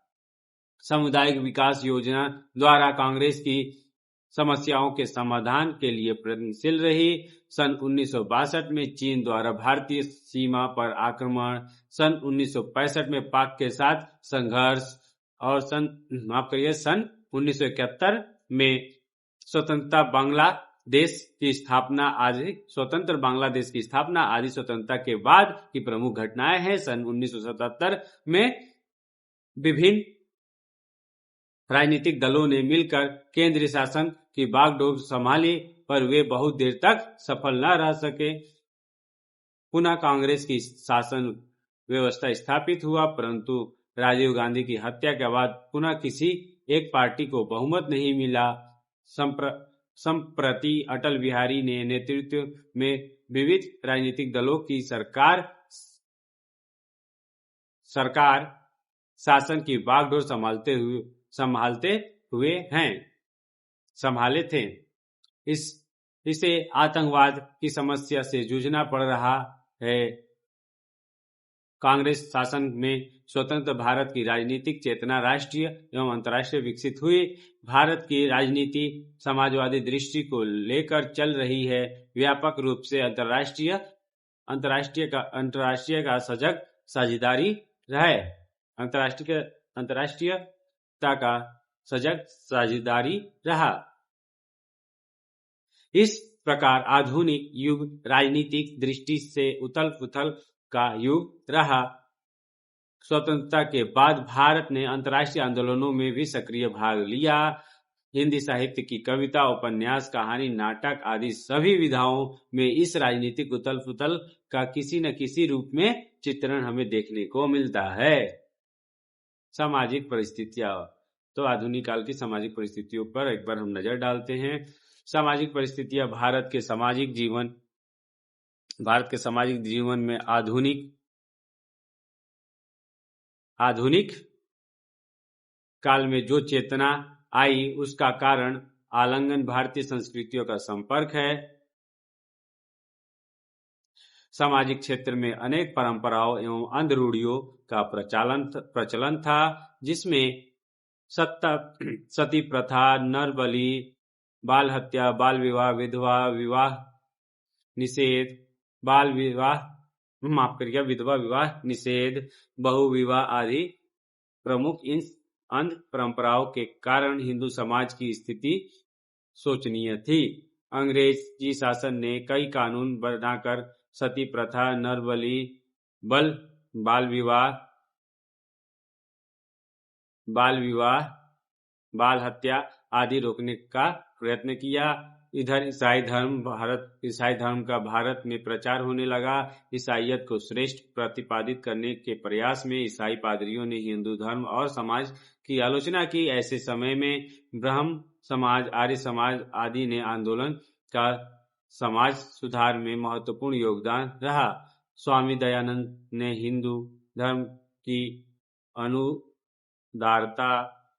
सामुदायिक विकास योजना द्वारा कांग्रेस की समस्याओं के समाधान के लिए प्रयत्नशील रही। सन 1962 में चीन द्वारा भारतीय सीमा पर आक्रमण, सन 1965 में पाक के साथ संघर्ष और सन 1971 में स्वतंत्र बांग्लादेश की स्थापना आदि स्वतंत्रता के बाद की प्रमुख घटनाएं हैं। सन 1977 में विभिन्न राजनीतिक दलों ने मिलकर केंद्रीय शासन की बागडोर संभाली, पर वे बहुत देर तक सफल न रह सके। पुनः कांग्रेस की शासन व्यवस्था स्थापित हुआ, परंतु राजीव गांधी की हत्या के बाद पुनः किसी एक पार्टी को बहुमत नहीं मिला। संप्रति अटल बिहारी ने नेतृत्व में विविध राजनीतिक दलों की सरकार शासन की बागडोर संभाले थे। इसे आतंकवाद की समस्या से जूझना पड़ रहा है। कांग्रेस शासन में स्वतंत्र भारत की राजनीतिक चेतना राष्ट्रीय एवं अंतर्राष्ट्रीय विकसित हुई। भारत की राजनीति समाजवादी दृष्टि को लेकर चल रही है। व्यापक रूप से अंतर्राष्ट्रीय का सजग साझेदारी रहे। अंतर्राष्ट्रीयता का सजग साझेदारी रहा। इस प्रकार आधुनिक युग राजनीतिक दृष्टि से उथल पुथल का युग रहा। स्वतंत्रता के बाद भारत ने अंतर्राष्ट्रीय आंदोलनों में भी सक्रिय भाग लिया। हिंदी साहित्य की कविता, उपन्यास, कहानी, नाटक आदि सभी विधाओं में इस राजनीतिक उथल पुथल का किसी न किसी रूप में चित्रण हमें देखने को मिलता है। सामाजिक परिस्थितियां, तो आधुनिक काल की सामाजिक परिस्थितियों पर एक बार हम नजर डालते हैं। सामाजिक परिस्थितियां भारत के सामाजिक जीवन में आधुनिक काल में जो चेतना आई उसका कारण आलिंगन भारतीय संस्कृतियों का संपर्क है। सामाजिक क्षेत्र में अनेक परंपराओं एवं अंधरूढ़ियों का प्रचलन था, जिसमें सती प्रथा, नर बलि, बाल हत्या, बाल विवाह, विधवा विवाह निषेध, बहु विवाह आदि प्रमुख इन अंध परंपराओं के कारण हिंदू समाज की स्थिति शोचनीय थी। अंग्रेजी शासन ने कई कानून बनाकर सती प्रथा, नर बलि, बाल हत्या आदि रोकने का प्रयत्न किया। इधर ईसाई धर्म का भारत में प्रचार होने लगा। ईसाईयत को श्रेष्ठ प्रतिपादित करने के प्रयास में ईसाई पादरियों ने हिंदू धर्म और समाज की आलोचना की। ऐसे समय में ब्रह्म समाज, आर्य समाज आदि ने आंदोलन का समाज सुधार में महत्वपूर्ण योगदान रहा। स्वामी दयानंद ने हिंदू धर्म की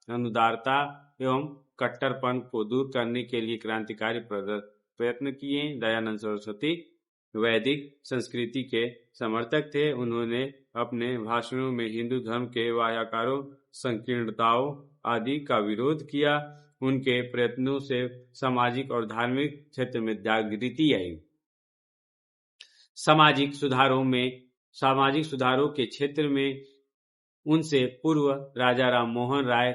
अनुदारता एवं कट्टरपन को दूर करने के लिए क्रांतिकारी प्रयत्न किए। दयानंद सरस्वती वैदिक संस्कृति के समर्थक थे। उन्होंने अपने भाषणों में हिंदू धर्म के बाह्याकारों, संकीर्णताओं आदि का विरोध किया। उनके प्रयत्नों से सामाजिक और धार्मिक क्षेत्र में जागृति आई। सामाजिक सुधारों के क्षेत्र में उनसे पूर्व राजा राम मोहन राय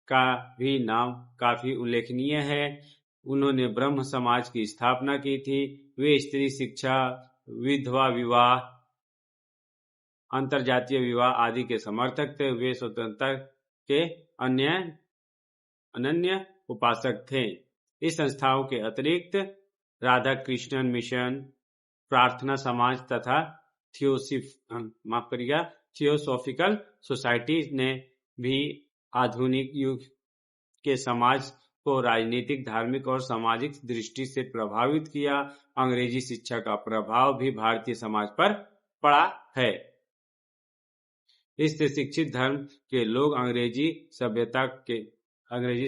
का भी नाम काफी उल्लेखनीय है। उन्होंने ब्रह्म समाज की स्थापना की थी। वे स्त्री शिक्षा, विधवा विवाह, अंतरजातीय विवाह आदि के समर्थक थे। वे स्वतंत्रता के अनन्य उपासक थे। इस संस्थाओं के अतिरिक्त राधा कृष्णन मिशन, प्रार्थना समाज तथा थियोसॉफिकल सोसाइटी ने भी आधुनिक युग के समाज को राजनीतिक, धार्मिक और सामाजिक दृष्टि से प्रभावित किया। अंग्रेजी शिक्षा का प्रभाव भी भारतीय समाज पर पड़ा है। इससे शिक्षित धर्म के लोग अंग्रेजी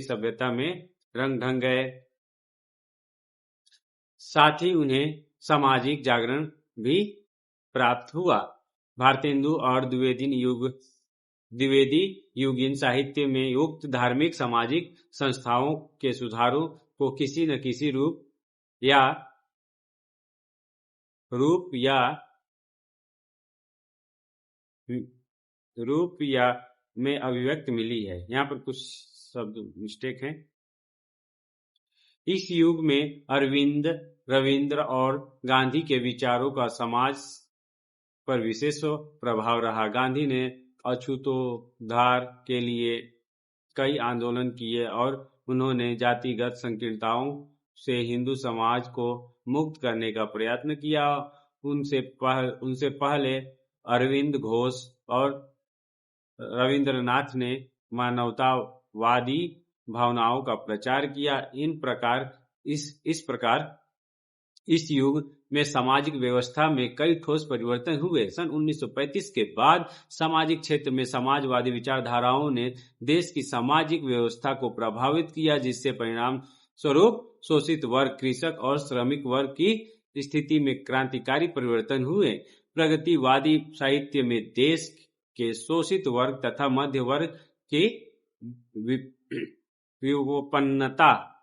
सभ्यता में रंग ढंग गए। साथ ही उन्हें सामाजिक जागरण भी प्राप्त हुआ। भारतेंदु और द्विवेदी युगीन साहित्य में उक्त धार्मिक सामाजिक संस्थाओं के सुधारों को किसी न किसी रूप या में अभिव्यक्ति मिली है। यहाँ पर कुछ शब्द मिस्टेक हैं। इस युग में अरविंद, रविंद्र और गांधी के विचारों का समाज पर विशेष प्रभाव रहा। गांधी ने अछूतोद्धार के लिए कई आंदोलन किए और उन्होंने जातिगत संकीर्णताओं से हिंदू समाज को मुक्त करने का प्रयत्न किया। उनसे पहले अरविंद घोष और रविंद्रनाथ ने मानवतावादी भावनाओं का प्रचार किया। इस प्रकार इस युग में सामाजिक व्यवस्था में कई ठोस परिवर्तन हुए। सन 1935 के बाद सामाजिक क्षेत्र में समाजवादी विचारधाराओं ने देश की सामाजिक व्यवस्था को प्रभावित किया, जिससे परिणाम स्वरूप शोषित वर्ग, कृषक और श्रमिक वर्ग की स्थिति में क्रांतिकारी परिवर्तन हुए। प्रगतिवादी साहित्य में देश के शोषित वर्ग तथा मध्य वर्ग की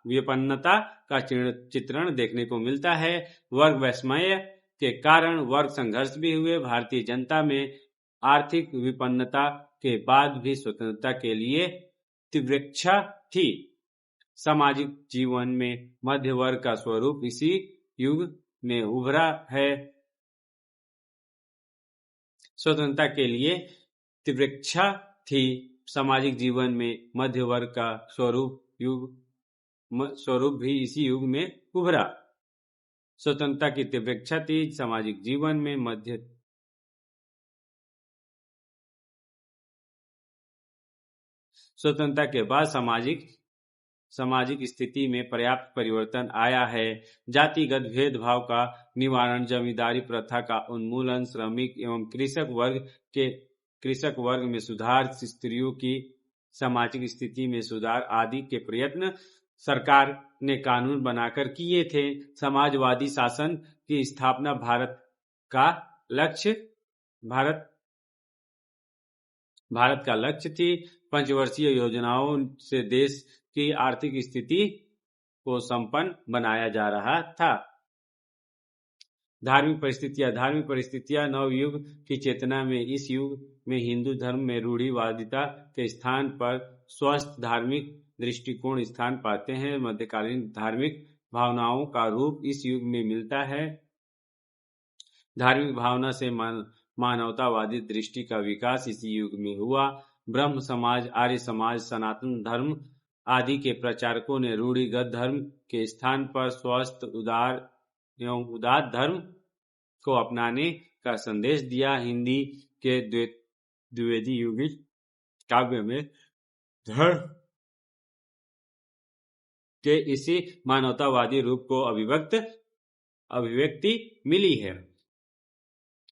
विपन्नता का चित्रण देखने को मिलता है। वर्ग वैषम्य के कारण वर्ग संघर्ष भी हुए। भारतीय जनता में आर्थिक विपन्नता के बाद भी स्वतंत्रता के लिए तीव्र इच्छा थी। सामाजिक जीवन में मध्य वर्ग का स्वरूप इसी युग में उभरा है। स्वतंत्रता के लिए तीव्र इच्छा थी। सामाजिक जीवन में मध्य वर्ग का स्वरूप भी इसी युग में उभरा। स्वतंत्रता की तीव्र इच्छा थी। सामाजिक जीवन में स्वतंत्रता के बाद सामाजिक स्थिति में पर्याप्त परिवर्तन आया है। जातिगत भेदभाव का निवारण, जमींदारी प्रथा का उन्मूलन, श्रमिक एवं कृषक वर्ग में सुधार, स्त्रियों की सामाजिक स्थिति में सुधार आदि के प्रयत्न सरकार ने कानून बनाकर किए थे। समाजवादी शासन की स्थापना भारत का लक्ष्य थी। पंचवर्षीय योजनाओं से देश की आर्थिक स्थिति को संपन्न बनाया जा रहा था। धार्मिक परिस्थितियां नवयुग की चेतना में इस युग में हिंदू धर्म में रूढ़िवादिता के स्थान पर स्वस्थ धार्मिक दृष्टिकोण स्थान पाते हैं। मध्यकालीन धार्मिक भावनाओं का रूप इस युग में मिलता है। धार्मिक भावना से मानवतावादी दृष्टि का विकास इसी युग में हुआ। ब्रह्म समाज, आर्य समाज, सनातन धर्म आदि के प्रचारकों ने रूढ़िगत धर्म के स्थान पर स्वस्थ, उदार एवं उदात्त धर्म को अपनाने का संदेश दिया। हिंदी के द्विवेदी युगीन काव्य में धर्म के इसी मानवतावादी रूप को अभिव्यक्ति मिली है।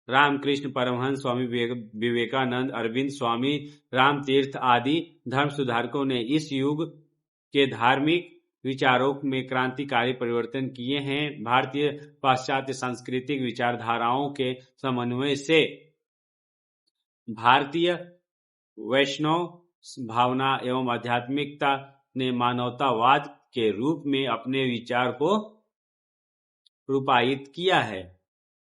रामकृष्ण परमहंस, स्वामी विवेकानंद, अरविंद, स्वामी रामतीर्थ आदि धर्म सुधारकों ने इस युग के धार्मिक विचारों में क्रांतिकारी परिवर्तन किए हैं। भारतीय पाश्चात्य सांस्कृतिक विचारधाराओं के समन्वय से भारतीय वैष्णव भावना एवं आध्यात्मिकता ने मानवतावाद के रूप में अपने विचार को रूपायित किया है।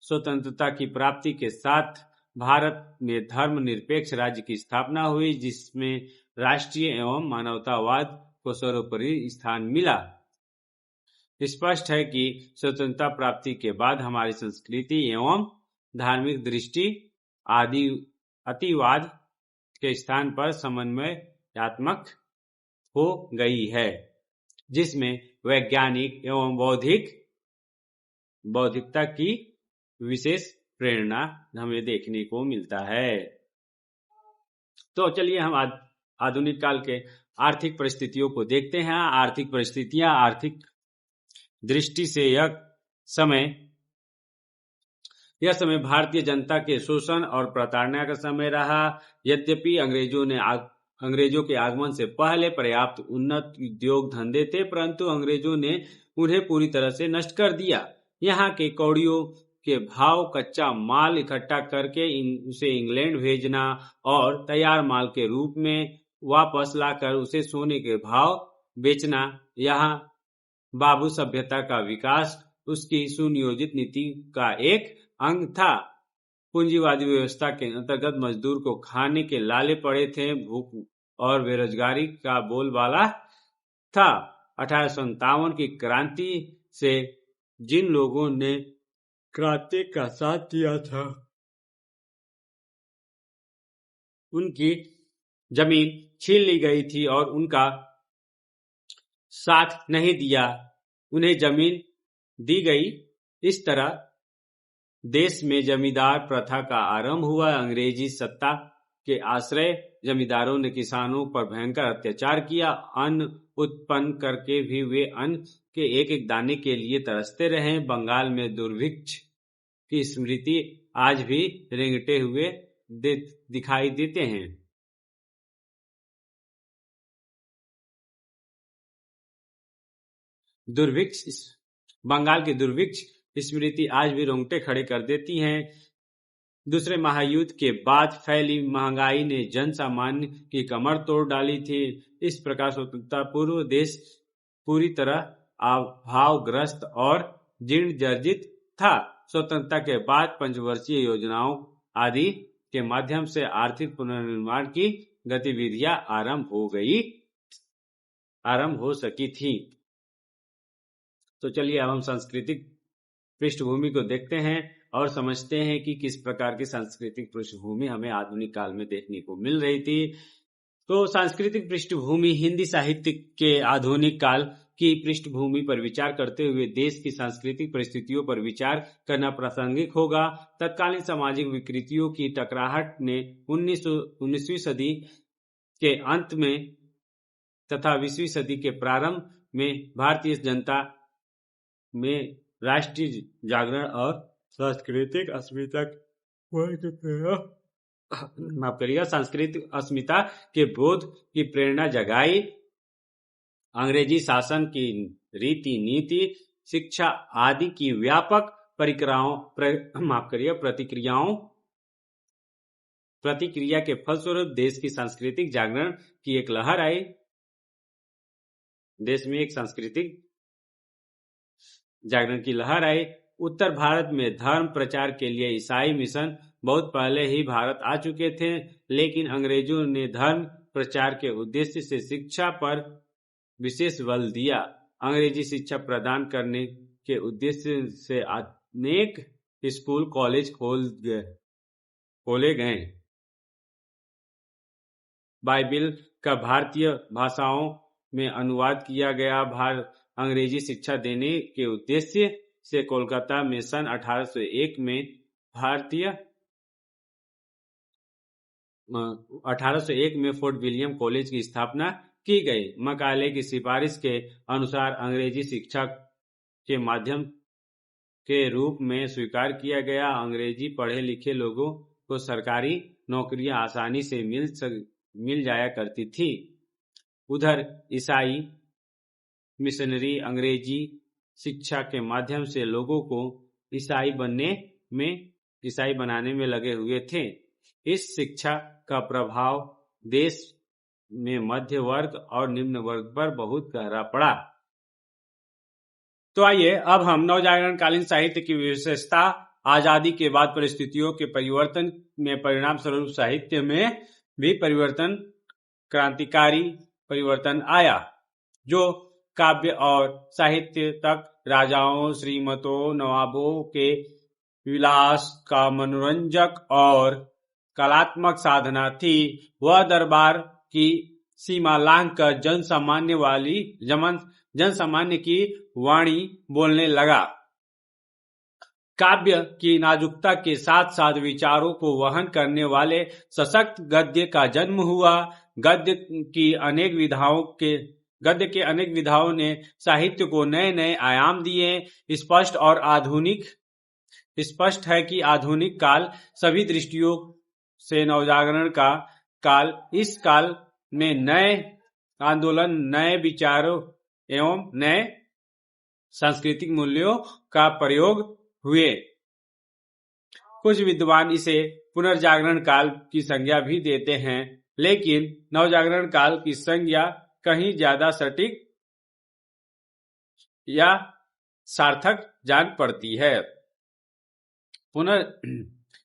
स्वतंत्रता की प्राप्ति के साथ भारत में धर्मनिरपेक्ष राज्य की स्थापना हुई, जिसमें राष्ट्रीय एवं मानवतावाद को सर्वोपरि स्थान मिला। स्पष्ट है कि स्वतंत्रता प्राप्ति के बाद हमारी संस्कृति एवं धार्मिक दृष्टि आदि अतिवाद के स्थान पर समन्वयात्मक हो गई है, जिसमें वैज्ञानिक एवं बौद्धिकता की विशेष प्रेरणा हमें देखने को मिलता है। तो चलिए हम आधुनिक काल के आर्थिक परिस्थितियों को देखते हैं। आर्थिक परिस्थितियां, आर्थिक दृष्टि से यह समय यह समय भारतीय जनता के शोषण और प्रताड़ना का समय रहा। यद्यपि अंग्रेजों के आगमन से पहले पर्याप्त उन्नत उद्योग धंधे थे, परंतु अंग्रेजों ने उन्हें पूरी तरह से नष्ट कर दिया। यहाँ के कौड़ियों के भाव, कच्चा माल इकट्ठा करके उसे इंग्लैंड भेजना और तैयार माल के रूप में वापस लाकर उसे सोने के भाव बेचना, यहाँ बाबू सभ्यता का विकास उसकी सुनियोजित नीति का एक अंग था। पूंजीवादी व्यवस्था के अंतर्गत मजदूर को खाने के लाले पड़े थे, भूख और बेरोजगारी का बोलबाला था। 1857 की क्रांति से जिन लोगों ने क्रांति का साथ दिया था, उनकी जमीन छीन ली गई थी और उनका साथ नहीं दिया, उन्हें जमीन दी गई। इस तरह देश में जमींदार प्रथा का आरंभ हुआ। अंग्रेजी सत्ता के आश्रय जमींदारों ने किसानों पर भयंकर अत्याचार किया। अन्न उत्पन्न करके भी वे अन्न के एक एक दाने के लिए तरसते रहे। बंगाल में दुर्भिक्ष की स्मृति आज भी रेंगते हुए दिखाई देते हैं। बंगाल की दुर्भिक्ष स्मृति आज भी रोंगटे खड़े कर देती हैं। दूसरे महायुद्ध के बाद फैली महंगाई ने जन सामान्य की कमर तोड़ डाली थी। इस प्रकार स्वतंत्रता पूर्व देश पूरी तरह अभावग्रस्त और जीर्ण जर्जित था। स्वतंत्रता के बाद पंचवर्षीय योजनाओं आदि के माध्यम से आर्थिक पुनर्निर्माण की गतिविधियां आरंभ हो सकी थी। तो चलिए अब हम सांस्कृतिक पृष्ठभूमि को देखते हैं और समझते हैं कि किस प्रकार की सांस्कृतिक पृष्ठभूमि हमें आधुनिक काल में देखने को मिल रही थी। तो सांस्कृतिक पृष्ठभूमि हिंदी साहित्य के आधुनिक काल की पृष्ठभूमि पर विचार करते हुए देश की सांस्कृतिक परिस्थितियों पर विचार करना प्रासंगिक होगा। तत्कालीन सामाजिक विकृतियों की टकराहट ने 19वीं सदी के अंत में तथा 20वीं सदी के प्रारंभ में भारतीय जनता में राष्ट्रीय जागरण और सांस्कृतिक अस्मिता के बोध की प्रेरणा जगाई। अंग्रेजी शासन की रीति नीति, शिक्षा आदि की व्यापक प्रतिक्रिया के फलस्वरूप देश की सांस्कृतिक जागरण की एक लहर आई। देश में एक सांस्कृतिक जागरण की लहर आई। उत्तर भारत में धर्म प्रचार के लिए ईसाई मिशन बहुत पहले ही भारत आ चुके थे, लेकिन अंग्रेजों ने धर्म प्रचार के उद्देश्य से शिक्षा पर विशेष बल दिया। अंग्रेजी शिक्षा प्रदान करने के उद्देश्य से अनेक स्कूल कॉलेज खोले गए। बाइबिल का भारतीय भाषाओं में अनुवाद किया गया। अंग्रेजी शिक्षा देने के उद्देश्य से कोलकाता में सन 1801 में फोर्ट विलियम कॉलेज की स्थापना की गई। मकाले की सिफारिश के अनुसार अंग्रेजी शिक्षा के माध्यम के रूप में स्वीकार किया गया। अंग्रेजी पढ़े लिखे लोगों को सरकारी नौकरियां आसानी से मिल जाया करती थी। उधर ईसाई मिशनरी अंग्रेजी शिक्षा के माध्यम से लोगों को ईसाई बनाने में लगे हुए थे। इस शिक्षा का प्रभाव देश में मध्य वर्ग और निम्न वर्ग पर बहुत गहरा पड़ा। तो आइए अब हम नवजागरण कालीन साहित्य की विशेषता, आजादी के बाद परिस्थितियों के परिवर्तन में परिणाम स्वरूप साहित्य में भी क्रांतिकारी परिवर्तन आया, जो काव्य और साहित्य तक राजाओं, श्रीमतों, नवाबों के विलास का मनोरंजक और कलात्मक साधना थी। वह दरबार की सीमा लांघकर जनसामान्य की वाणी बोलने लगा। काव्य की नाजुकता के साथ साथ विचारों को वहन करने वाले सशक्त गद्य का जन्म हुआ। गद्य के अनेक विधाओं ने साहित्य को नए नए आयाम दिए। स्पष्ट और आधुनिक स्पष्ट है कि आधुनिक काल सभी दृष्टियों से नवजागरण का काल, इस काल में नए आंदोलन, नए विचारों एवं नए सांस्कृतिक मूल्यों का प्रयोग हुए। कुछ विद्वान इसे पुनर्जागरण काल की संज्ञा भी देते हैं, लेकिन नवजागरण काल की संज्ञा कहीं ज्यादा सटीक या सार्थक जान पड़ती है।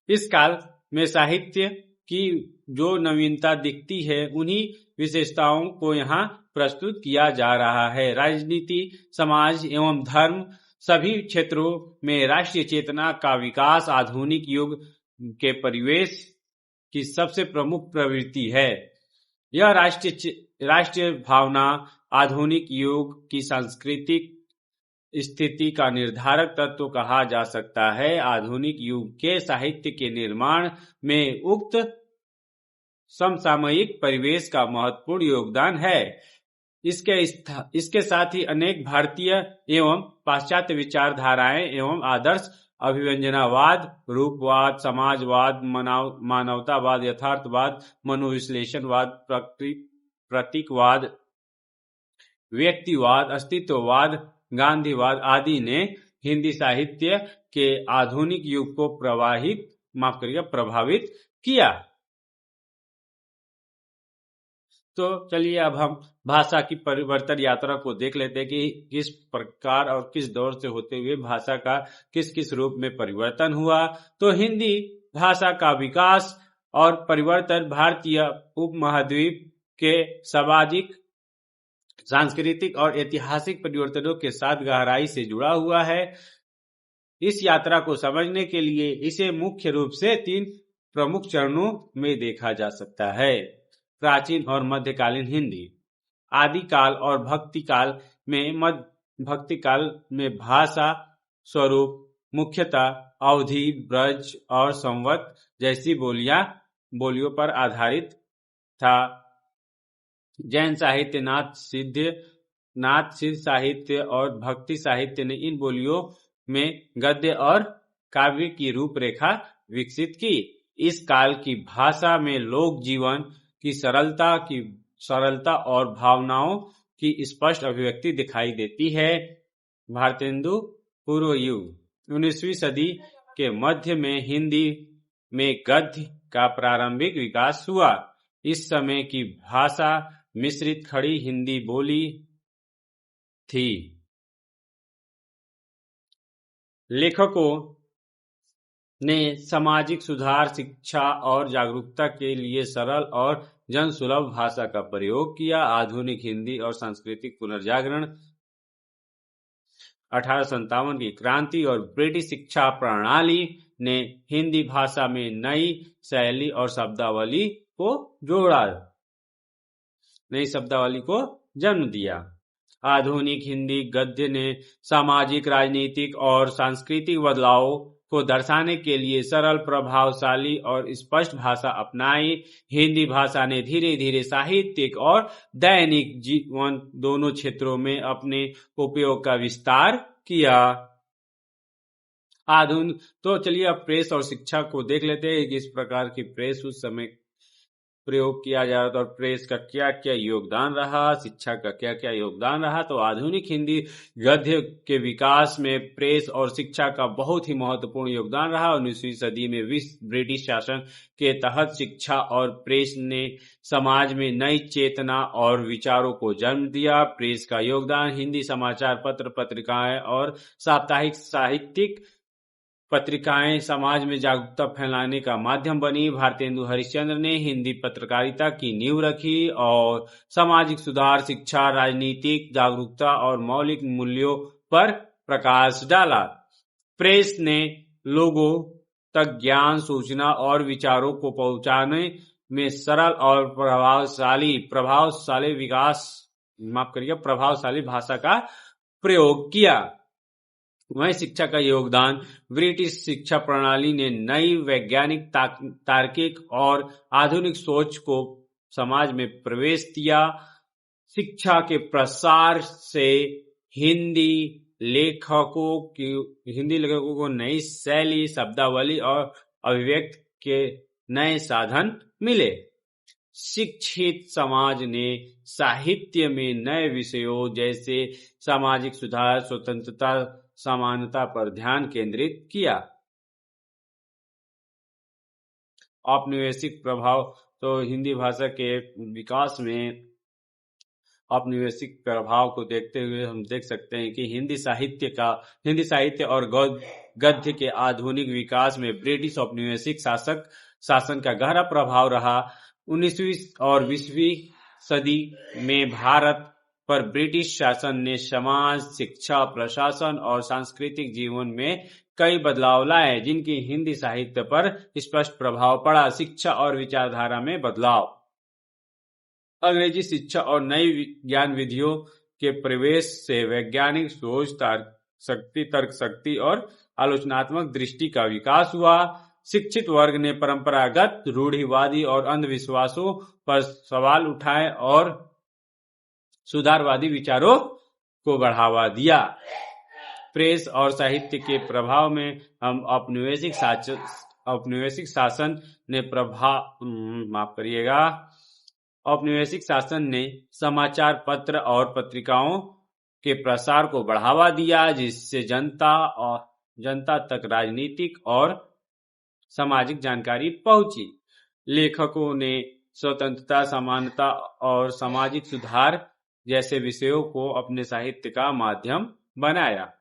इस काल में साहित्य की जो नवीनता दिखती है, उन्हीं विशेषताओं को यहाँ प्रस्तुत किया जा रहा है। राजनीति, समाज एवं धर्म सभी क्षेत्रों में राष्ट्रीय चेतना का विकास आधुनिक युग के परिवेश की सबसे प्रमुख प्रवृत्ति है। यह राष्ट्रीय भावना आधुनिक युग की सांस्कृतिक स्थिति का निर्धारक तत्व कहा जा सकता है। आधुनिक युग के साहित्य के निर्माण में उक्त समसामयिक परिवेश का महत्वपूर्ण योगदान है। इसके साथ ही अनेक भारतीय एवं पाश्चात्य विचारधाराएं एवं आदर्श अभिव्यंजनावाद, रूपवाद, समाजवाद, मानवतावाद, यथार्थवाद, मनोविश्लेषणवाद, प्रतीकवाद, व्यक्तिवाद, अस्तित्ववाद, गांधीवाद आदि ने हिंदी साहित्य के आधुनिक युग को प्रभावित किया। तो चलिए अब हम भाषा की परिवर्तन यात्रा को देख लेते हैं कि किस प्रकार और किस दौर से होते हुए भाषा का किस किस रूप में परिवर्तन हुआ। तो हिंदी भाषा का विकास और परिवर्तन भारतीय उपमहाद्वीप के सामाजिक, सांस्कृतिक और ऐतिहासिक परिवर्तनों के साथ गहराई से जुड़ा हुआ है। इस यात्रा को समझने के लिए इसे मुख्य रूप से 3 प्रमुख चरणों में देखा जा सकता है। प्राचीन और मध्यकालीन हिंदी। आदिकाल और भक्तिकाल में भाषा स्वरूप मुख्यतः अवधी, ब्रज और संवत जैसी बोलियों पर आधारित था। जैन साहित्य, नाथ सिद्ध साहित्य और भक्ति साहित्य ने इन बोलियों में गद्य और काव्य की रूपरेखा विकसित की। इस काल की भाषा में लोक जीवन की सरलता और भावनाओं की स्पष्ट अभिव्यक्ति दिखाई देती है। भारतेंदु पूर्व युग। 19वीं सदी के मध्य में हिंदी में गद्य का प्रारंभिक विकास हुआ। इस समय की भाषा मिश्रित खड़ी हिंदी बोली थी। लेखकों ने सामाजिक सुधार, शिक्षा और जागरूकता के लिए सरल और जनसुलभ भाषा का प्रयोग किया। आधुनिक हिंदी और सांस्कृतिक पुनर्जागरण। 1857 की क्रांति और ब्रिटिश शिक्षा प्रणाली ने हिंदी भाषा में नई शैली और शब्दावली को जन्म दिया। आधुनिक हिंदी गद्य ने सामाजिक, राजनीतिक और सांस्कृतिक बदलावों को दर्शाने के लिए सरल, प्रभावशाली और स्पष्ट भाषा अपनाई। हिंदी भाषा ने धीरे धीरे साहित्यिक और दैनिक जीवन दोनों क्षेत्रों में अपने उपयोग का विस्तार किया। तो चलिए अब प्रेस और शिक्षा को देख लेते हैं कि इस प्रकार की प्रेस उस समय प्रयोग किया जा रहा था और प्रेस का क्या क्या योगदान रहा, शिक्षा का क्या क्या योगदान रहा। तो आधुनिक हिंदी गद्य के विकास में प्रेस और शिक्षा का बहुत ही महत्वपूर्ण योगदान रहा। 19वीं सदी में ब्रिटिश शासन के तहत शिक्षा और प्रेस ने समाज में नई चेतना और विचारों को जन्म दिया। प्रेस का योगदान हिंदी समाचार पत्र, पत्रिकाएं और साप्ताहिक साहित्यिक पत्रिकाएं समाज में जागरूकता फैलाने का माध्यम बनी। भारतेंदु हरिश्चंद्र ने हिंदी पत्रकारिता की नींव रखी और सामाजिक सुधार, शिक्षा, राजनीतिक जागरूकता और मौलिक मूल्यों पर प्रकाश डाला। प्रेस ने लोगों तक ज्ञान, सूचना और विचारों को पहुंचाने में सरल और प्रभावशाली भाषा का प्रयोग किया। वहीं शिक्षा का योगदान ब्रिटिश शिक्षा प्रणाली ने नई वैज्ञानिक, तार्किक और आधुनिक सोच को समाज में प्रवेश दिया। शिक्षा के प्रसार से हिंदी लेखकों को नई शैली, शब्दावली और अभिव्यक्ति के नए साधन मिले। शिक्षित समाज ने साहित्य में नए विषयों जैसे सामाजिक सुधार, स्वतंत्रता, समानता पर ध्यान केंद्रित किया। औपनिवेशिक प्रभाव, तो हिंदी भाषा के विकास में औपनिवेशिक प्रभाव को देखते हुए हम देख सकते हैं कि हिंदी साहित्य और गद्य के आधुनिक विकास में ब्रिटिश औपनिवेशिक शासन का गहरा प्रभाव रहा। 19वीं और 20वीं सदी में भारत पर ब्रिटिश शासन ने समाज, शिक्षा, प्रशासन और सांस्कृतिक जीवन में कई बदलाव लाए, जिनकी हिंदी साहित्य पर स्पष्ट प्रभाव पड़ा। शिक्षा और विचारधारा में बदलाव, अंग्रेजी शिक्षा और नई ज्ञान विधियों के प्रवेश से वैज्ञानिक सोच, तर्क शक्ति और आलोचनात्मक दृष्टि का विकास हुआ। शिक्षित वर्ग ने परंपरागत, रूढ़िवादी और अंधविश्वासों पर सवाल उठाए और सुधारवादी विचारों को बढ़ावा दिया। प्रेस और साहित्य के प्रभाव में हम औपनिवेशिक शासन ने समाचार पत्र और पत्रिकाओं के प्रसार को बढ़ावा दिया, जिससे जनता तक राजनीतिक और सामाजिक जानकारी पहुंची। लेखकों ने स्वतंत्रता, समानता और सामाजिक सुधार जैसे विषयों को अपने साहित्य का माध्यम बनाया।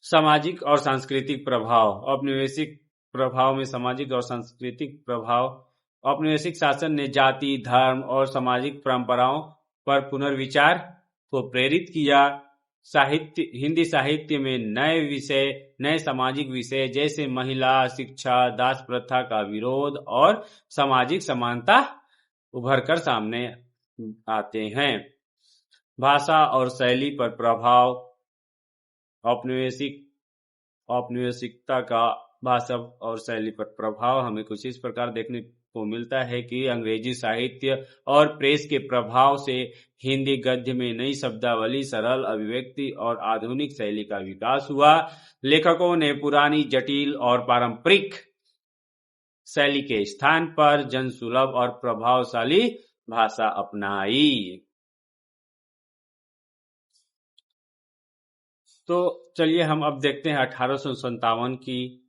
सामाजिक और सांस्कृतिक प्रभाव, औपनिवेशिक प्रभाव में सामाजिक और सांस्कृतिक प्रभाव। औपनिवेशिक शासन ने जाति, धर्म और सामाजिक परंपराओं पर पुनर्विचार को प्रेरित किया। हिंदी साहित्य में नए सामाजिक विषय जैसे महिला शिक्षा, दास प्रथा का विरोध और सामाजिक समानता उभरकर सामने आते हैं। भाषा और शैली पर प्रभाव, औपनिवेशिकता का भाषा और शैली पर प्रभाव हमें कुछ इस प्रकार देखने को मिलता है कि अंग्रेजी साहित्य और प्रेस के प्रभाव से हिंदी गद्य में नई शब्दावली, सरल अभिव्यक्ति और आधुनिक शैली का विकास हुआ। लेखकों ने पुरानी, जटिल और पारंपरिक शैली के स्थान पर जनसुलभ और प्रभावशाली भाषा अपनाई। तो चलिए हम अब देखते हैं 1857 की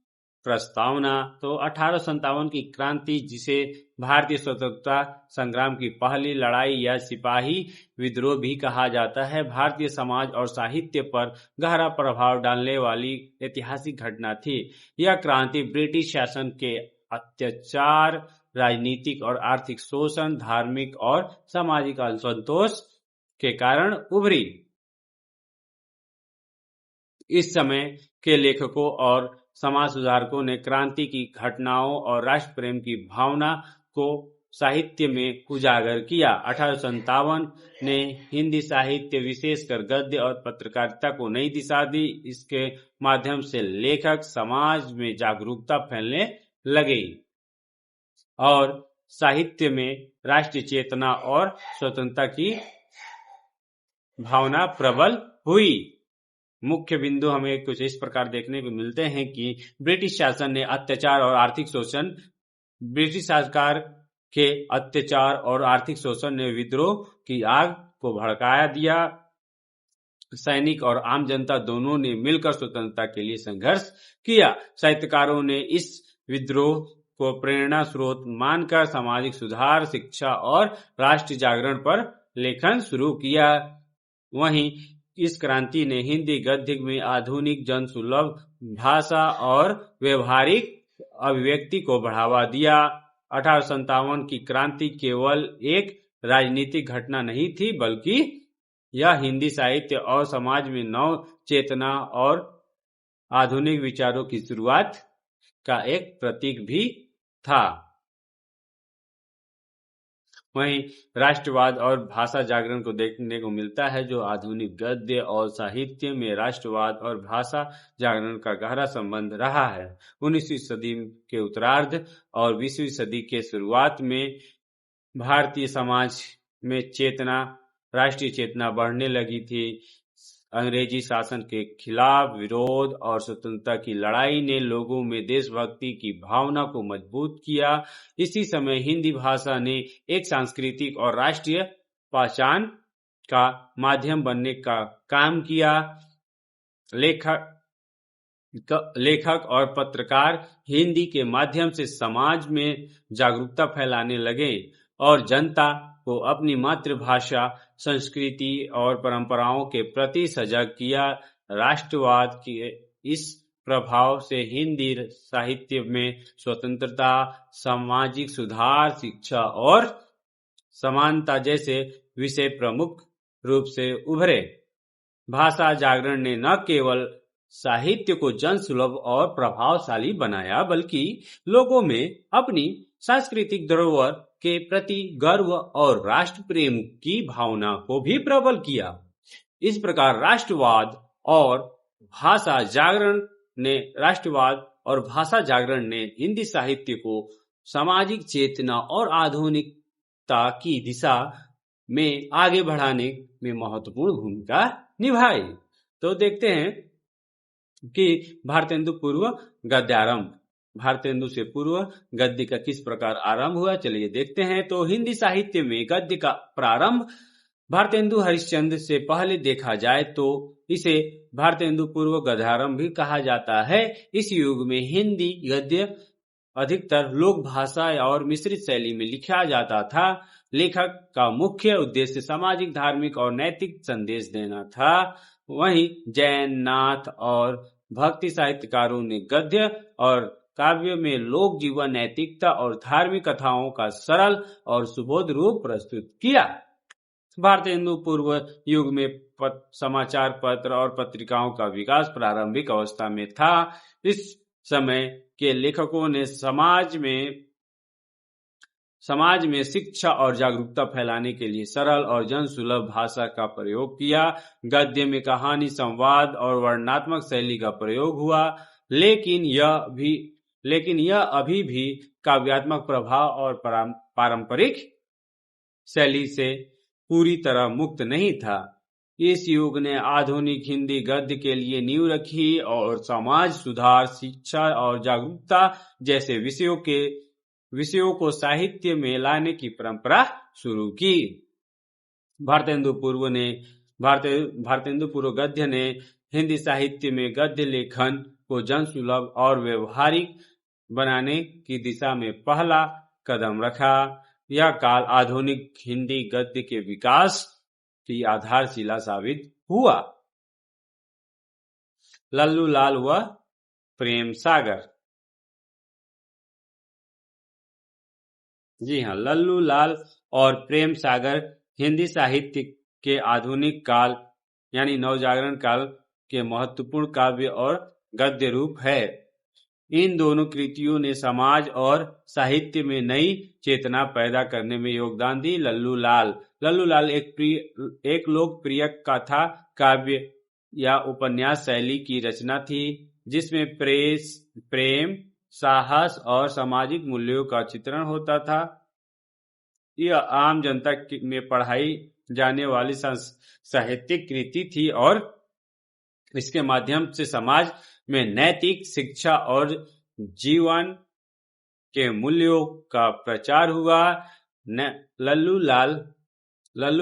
प्रस्तावना। तो 1857 की क्रांति, जिसे भारतीय स्वतंत्रता संग्राम की पहली लड़ाई या सिपाही विद्रोह भी कहा जाता है, भारतीय समाज और साहित्य पर गहरा प्रभाव डालने वाली ऐतिहासिक घटना थी। यह क्रांति ब्रिटिश शासन के अत्याचार, राजनीतिक और आर्थिक शोषण, धार्मिक और सामाजिक असंतोष के कारण उभरी। इस समय के लेखकों और समाज सुधारकों ने क्रांति की घटनाओं और राष्ट्र प्रेम की भावना को साहित्य में उजागर किया। 1857 ने हिंदी साहित्य, विशेषकर गद्य और पत्रकारिता को नई दिशा दी। इसके माध्यम से लेखक समाज में जागरूकता फैलने लगी और साहित्य में राष्ट्रीय चेतना और स्वतंत्रता की भावना प्रबल हुई। मुख्य बिंदु हमें कुछ इस प्रकार देखने को मिलते हैं कि ब्रिटिश शासन ने अत्याचार और आर्थिक शोषण ब्रिटिश सरकार के अत्याचार और आर्थिक शोषण ने विद्रोह की आग को भड़का दिया। सैनिक और आम जनता दोनों ने मिलकर स्वतंत्रता के लिए संघर्ष किया। साहित्यकारों ने इस विद्रोह को प्रेरणा स्रोत मानकर सामाजिक सुधार, शिक्षा और राष्ट्रीय जागरण पर लेखन शुरू किया। वहीं इस क्रांति ने हिंदी गद्य में आधुनिक, जनसुलभ भाषा और व्यवहारिक अभिव्यक्ति को बढ़ावा दिया। 1857 की क्रांति केवल एक राजनीतिक घटना नहीं थी, बल्कि यह हिंदी साहित्य और समाज में नव चेतना और आधुनिक विचारों की शुरुआत का एक प्रतीक भी था। वहीं राष्ट्रवाद और भाषा जागरण को देखने को मिलता है, जो आधुनिक गद्य और साहित्य में राष्ट्रवाद और भाषा जागरण का गहरा संबंध रहा है। 19वीं सदी के उत्तरार्ध और 20वीं सदी के शुरुआत में भारतीय समाज में चेतना राष्ट्रीय चेतना बढ़ने लगी थी। अंग्रेजी शासन के खिलाफ विरोध और स्वतंत्रता की लड़ाई ने लोगों में देशभक्ति की भावना को मजबूत किया। इसी समय हिंदी भाषा ने एक सांस्कृतिक और राष्ट्रीय पहचान का माध्यम बनने का काम किया। लेखक और पत्रकार हिंदी के माध्यम से समाज में जागरूकता फैलाने लगे और जनता को अपनी मातृभाषा, संस्कृति और परंपराओं के प्रति सजग किया। राष्ट्रवाद के इस प्रभाव से हिंदी साहित्य में स्वतंत्रता, सामाजिक सुधार, शिक्षा और समानता जैसे विषय प्रमुख रूप से उभरे। भाषा जागरण ने न केवल साहित्य को जनसुलभ और प्रभावशाली बनाया, बल्कि लोगों में अपनी सांस्कृतिक धरोहर के प्रति गर्व और राष्ट्र प्रेम की भावना को भी प्रबल किया। इस प्रकार राष्ट्रवाद और भाषा जागरण ने हिंदी साहित्य को सामाजिक चेतना और आधुनिकता की दिशा में आगे बढ़ाने में महत्वपूर्ण भूमिका निभाई। तो देखते हैं कि भारतेंदु पूर्व गद्यारंभ, भारतेंदु से पूर्व गद्य का किस प्रकार आरंभ हुआ, चलिए देखते हैं। तो हिंदी साहित्य में गद्य का प्रारंभ भारतेंदु हरिश्चंद्र से पहले देखा जाए तो इसे भारतेंदु पूर्व गद्यारंभ भी कहा जाता है। इस युग में हिंदी गद्य अधिकतर लोक भाषा और मिश्रित शैली में लिखा जाता था। लेखक का मुख्य उद्देश्य सामाजिक, धार्मिक और नैतिक संदेश देना था। वहीं जैन, नाथ और भक्ति साहित्यकारों ने गद्य और काव्य में लोक जीवन, नैतिकता और धार्मिक कथाओं का सरल और सुबोध रूप प्रस्तुत किया। भारतेंदु पूर्व युग में समाचार पत्र और पत्रिकाओं का विकास प्रारंभिक अवस्था में था। इस समय के लेखकों ने समाज में शिक्षा और जागरूकता फैलाने के लिए सरल और जनसुलभ भाषा का प्रयोग किया। गद्य में कहानी, संवाद और वर्णनात्मक शैली का प्रयोग हुआ, लेकिन यह अभी भी काव्यात्मक प्रभाव और पारंपरिक शैली से पूरी तरह मुक्त नहीं था। इस युग ने आधुनिक हिंदी गद्य के लिए नींव रखी और समाज सुधार, शिक्षा और जागरूकता जैसे विषयों को साहित्य में लाने की परंपरा शुरू की। भारतेंदु पूर्व गद्य ने हिंदी साहित्य में गद्य लेखन को जनसुलभ और व्यवहारिक बनाने की दिशा में पहला कदम रखा। यह काल आधुनिक हिंदी गद्य के विकास की आधारशिला साबित हुआ। लल्लू लाल व प्रेम सागर। जी हाँ, लल्लू लाल और प्रेम सागर हिंदी साहित्य के आधुनिक काल यानी नवजागरण काल के महत्वपूर्ण काव्य और गद्य रूप है। इन दोनों कृतियों ने समाज और साहित्य में नई चेतना पैदा करने में योगदान दी। लल्लू लाल एक लोकप्रिय कथा, काव्य या उपन्यास शैली की रचना थी, जिसमें प्रेम, साहस और सामाजिक मूल्यों का चित्रण होता था। यह आम जनता में पढ़ाई जाने वाली साहित्यिक कृति थी और इसके माध्यम से समाज में नैतिक शिक्षा और जीवन के मूल्यों का प्रचार हुआ। लल्लू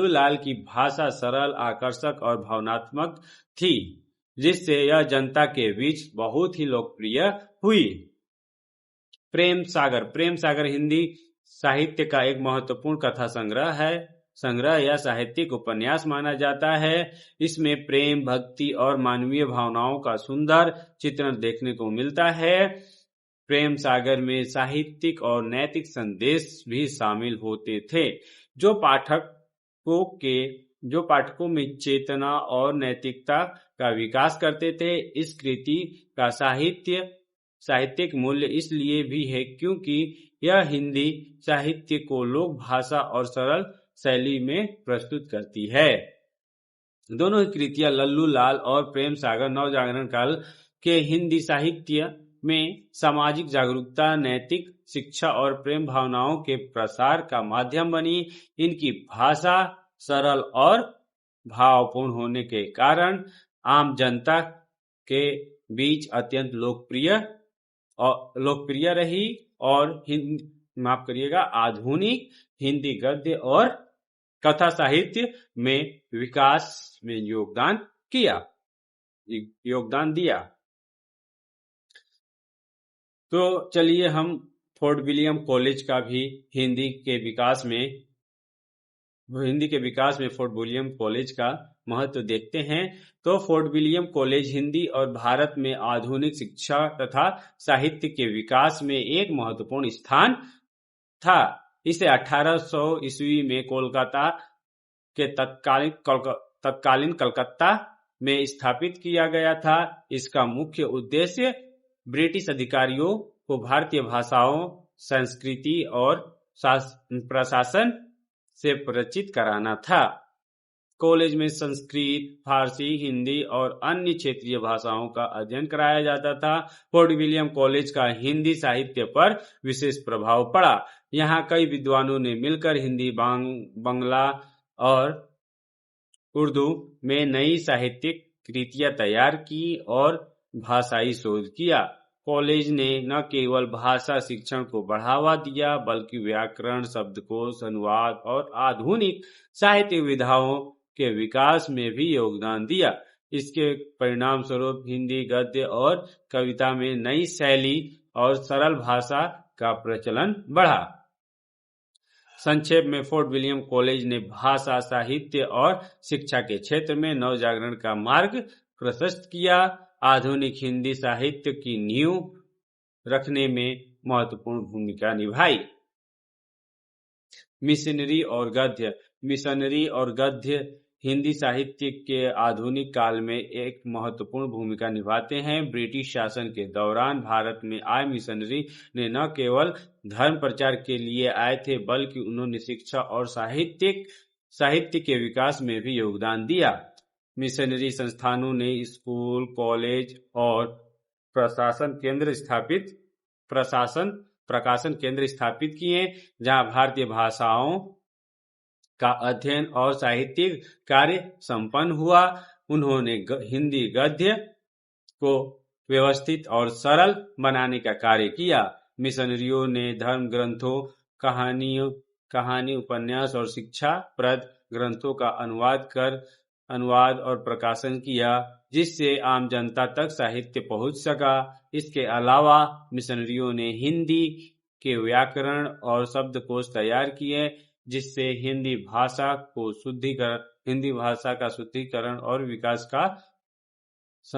लाल की भाषा सरल, आकर्षक और भावनात्मक थी, जिससे यह जनता के बीच बहुत ही लोकप्रिय हुई। प्रेम सागर हिंदी साहित्य का एक महत्वपूर्ण कथा संग्रह या साहित्यिक उपन्यास माना जाता है। इसमें प्रेम, भक्ति और मानवीय भावनाओं का सुंदर चित्रण देखने को मिलता है। प्रेम सागर में साहित्यिक और नैतिक संदेश भी शामिल होते थे, जो पाठकों में चेतना और नैतिकता का विकास करते थे। इस कृति का साहित्यिक मूल्य इसलिए भी है क्योंकि यह हिंदी साहित्य को लोक भाषा और सरल शैली में प्रस्तुत करती है। दोनों ही कृतियां लल्लू लाल और प्रेम सागर नवजागरण काल के हिंदी साहित्य में सामाजिक जागरूकता, नैतिक शिक्षा और प्रेम भावनाओं के प्रसार का माध्यम बनी। इनकी भाषा सरल और भावपूर्ण होने के कारण आम जनता के बीच अत्यंत लोकप्रिय रही और माफ करिएगा, आधुनिक हिंदी गद्य और कथा साहित्य में विकास में योगदान दिया। तो चलिए हम फोर्ट विलियम कॉलेज का भी हिंदी के विकास में फोर्ट विलियम कॉलेज का महत्व देखते हैं। तो फोर्ट विलियम कॉलेज हिंदी और भारत में आधुनिक शिक्षा तथा साहित्य के विकास में एक महत्वपूर्ण स्थान था। इसे 1800 ईस्वी में कोलकाता के तत्कालीन कलकत्ता में स्थापित किया गया था। इसका मुख्य उद्देश्य ब्रिटिश अधिकारियों को भारतीय भाषाओं, संस्कृति और प्रशासन से परिचित कराना था। कॉलेज में संस्कृत, फारसी, हिंदी और अन्य क्षेत्रीय भाषाओं का अध्ययन कराया जाता था। फोर्ट विलियम कॉलेज का हिंदी साहित्य पर विशेष प्रभाव पड़ा। यहाँ कई विद्वानों ने मिलकर हिंदी, बांग्ला और उर्दू में नई साहित्यिक कृतियां तैयार की और भाषाई शोध किया। कॉलेज ने न केवल भाषा शिक्षण को बढ़ावा दिया बल्कि व्याकरण, शब्दकोश, अनुवाद और आधुनिक साहित्य विधाओं के विकास में भी योगदान दिया। इसके परिणाम स्वरूप हिंदी गद्य और कविता में नई शैली और सरल भाषा का प्रचलन बढ़ा। संक्षेप में फोर्ट विलियम कॉलेज ने भाषा, साहित्य और शिक्षा के क्षेत्र में नवजागरण का मार्ग प्रशस्त किया। आधुनिक हिंदी साहित्य की नींव रखने में महत्वपूर्ण भूमिका निभाई। मिशनरी और गद्य हिंदी साहित्य के आधुनिक काल में एक महत्वपूर्ण भूमिका निभाते हैं। ब्रिटिश शासन के दौरान भारत में आए मिशनरी ने न केवल धर्म प्रचार के लिए आए थे बल्कि उन्होंने शिक्षा और साहित्य के विकास में भी योगदान दिया। मिशनरी संस्थानों ने स्कूल, कॉलेज और प्रकाशन केंद्र स्थापित किए जहां भारतीय भाषाओं का अध्ययन और साहित्यिक कार्य संपन्न हुआ। उन्होंने हिंदी गद्य को व्यवस्थित और सरल बनाने का कार्य किया। मिशनरियों ने धर्म ग्रंथों, कहानी, उपन्यास और शिक्षाप्रद ग्रंथों का अनुवाद और प्रकाशन किया जिससे आम जनता तक साहित्य पहुंच सका। इसके अलावा मिशनरियों ने हिंदी के व्याकरण और शब्दकोश तैयार किए जिससे हिंदी भाषा का शुद्धिकरण और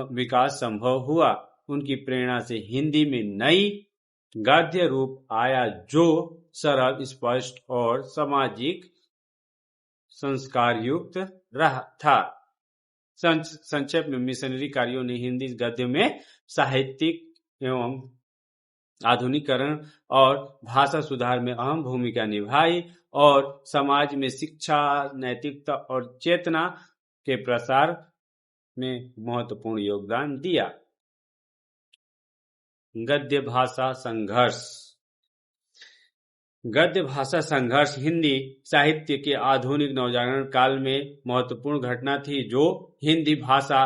विकास संभव हुआ। उनकी प्रेरणा से हिंदी में नई गद्य रूप आया जो सरल, स्पष्ट और सामाजिक संस्कारयुक्त था। संक्षेप में मिशनरी कार्यों ने हिंदी गद्य में साहित्यिक एवं आधुनिकीकरण और भाषा सुधार में अहम भूमिका निभाई और समाज में शिक्षा, नैतिकता और चेतना के प्रसार में महत्वपूर्ण योगदान दिया। गद्य भाषा संघर्ष हिंदी साहित्य के आधुनिक नवजागरण काल में महत्वपूर्ण घटना थी जो हिंदी भाषा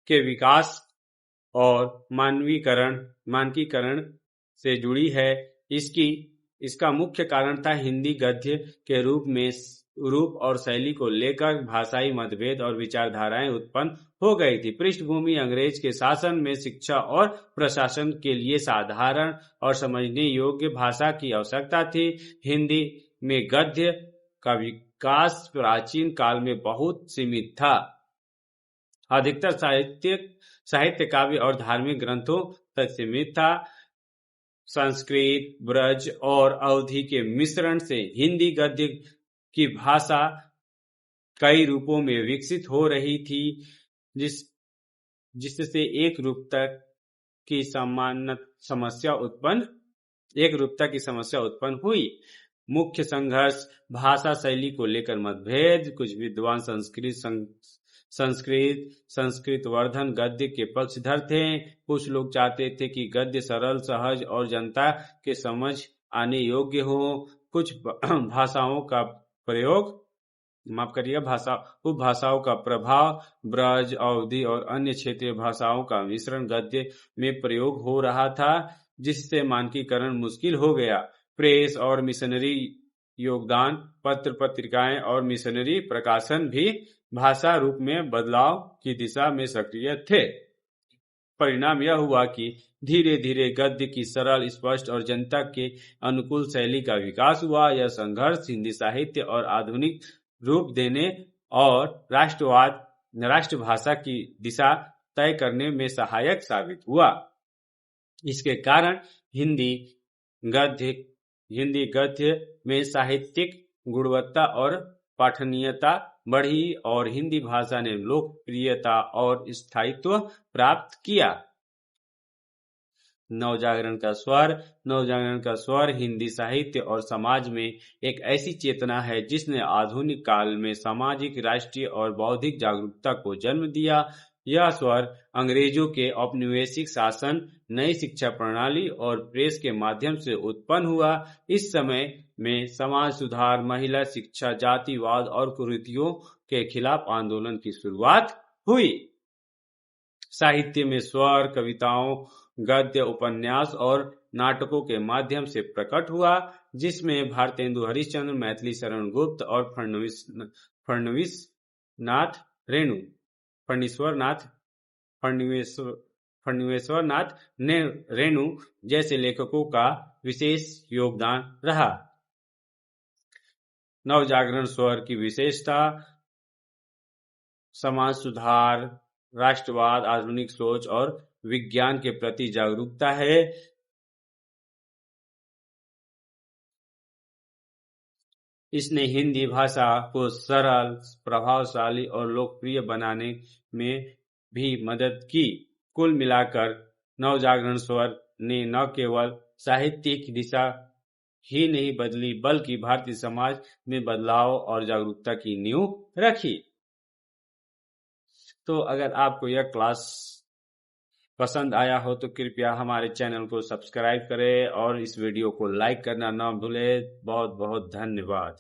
के विकास और मानकीकरण से जुड़ी है। इसका मुख्य कारण था हिंदी गद्य के रूप और शैली को लेकर भाषाई मतभेद और विचारधाराएं उत्पन्न हो गई थी। पृष्ठभूमि अंग्रेज के शासन में शिक्षा और प्रशासन के लिए साधारण और समझने योग्य भाषा की आवश्यकता थी। हिंदी में गद्य का विकास प्राचीन काल में बहुत सीमित था। अधिकतर साहित्य काव्य और धार्मिक ग्रंथों तक सीमित था। संस्कृत, ब्रज और अवधी के मिश्रण से हिंदी गद्य की भाषा कई रूपों में विकसित हो रही थी जिससे एक रूपता की समस्या उत्पन्न हुई। मुख्य संघर्ष भाषा शैली को लेकर मतभेद। कुछ विद्वान संस्कृत वर्धन गद्य के पक्षधर थे। कुछ लोग चाहते थे कि गद्य सरल, सहज और जनता के समझ आने योग्य हो। कुछ भाषाओं का प्रयोग माफ करिएगा, भाषा उपभाषाओं का प्रभाव, ब्रज, अवधी और अन्य क्षेत्रीय भाषाओं का मिश्रण गद्य में प्रयोग हो रहा था, जिससे मानकीकरण मुश्किल हो गया। प्रेस और मिशनरी योगदान, पत्र पत्रिकाएं और मिशनरी प्रकाशन भी भाषा रूप में बदलाव की दिशा में सक्रिय थे। परिणाम यह हुआ कि धीरे धीरे गद्य की सरल, स्पष्ट और जनता के अनुकूल शैली का विकास हुआ। यह संघर्ष हिंदी साहित्य और आधुनिक रूप देने और राष्ट्रभाषा की दिशा तय करने में सहायक साबित हुआ। इसके कारण हिंदी गद्य में साहित्यिक गुणवत्ता और पठनीयता बढ़ी और हिंदी भाषा ने लोकप्रियता और स्थायित्व प्राप्त किया। नवजागरण का स्वर हिंदी साहित्य और समाज में एक ऐसी चेतना है जिसने आधुनिक काल में सामाजिक, राष्ट्रीय और बौद्धिक जागरूकता को जन्म दिया। यह स्वर अंग्रेजों के औपनिवेशिक शासन, नई शिक्षा प्रणाली और प्रेस के माध्यम से उत्पन्न हुआ। इस समय में समाज सुधार, महिला शिक्षा, जातिवाद और कुरीतियों के खिलाफ आंदोलन की शुरुआत हुई। साहित्य में स्वर कविताओं, गद्य, उपन्यास और नाटकों के माध्यम से प्रकट हुआ, जिसमें भारतेंदु हरिश्चंद्र, मैथिली शरण गुप्त और फणीश्वरनाथ रेणु जैसे लेखकों का विशेष योगदान रहा। नवजागरण स्वर की विशेषता समाज सुधार, राष्ट्रवाद, आधुनिक सोच और विज्ञान के प्रति जागरूकता है। इसने हिंदी भाषा को सरल, प्रभावशाली और लोकप्रिय बनाने में भी मदद की। कुल मिलाकर नवजागरण स्वर ने न केवल साहित्यिक दिशा ही नहीं बदली, बल्कि भारतीय समाज में बदलाव और जागरूकता की नींव रखी। तो अगर आपको यह क्लास पसंद आया हो तो कृपया हमारे चैनल को सब्सक्राइब करें और इस वीडियो को लाइक करना ना भूलें। बहुत बहुत धन्यवाद।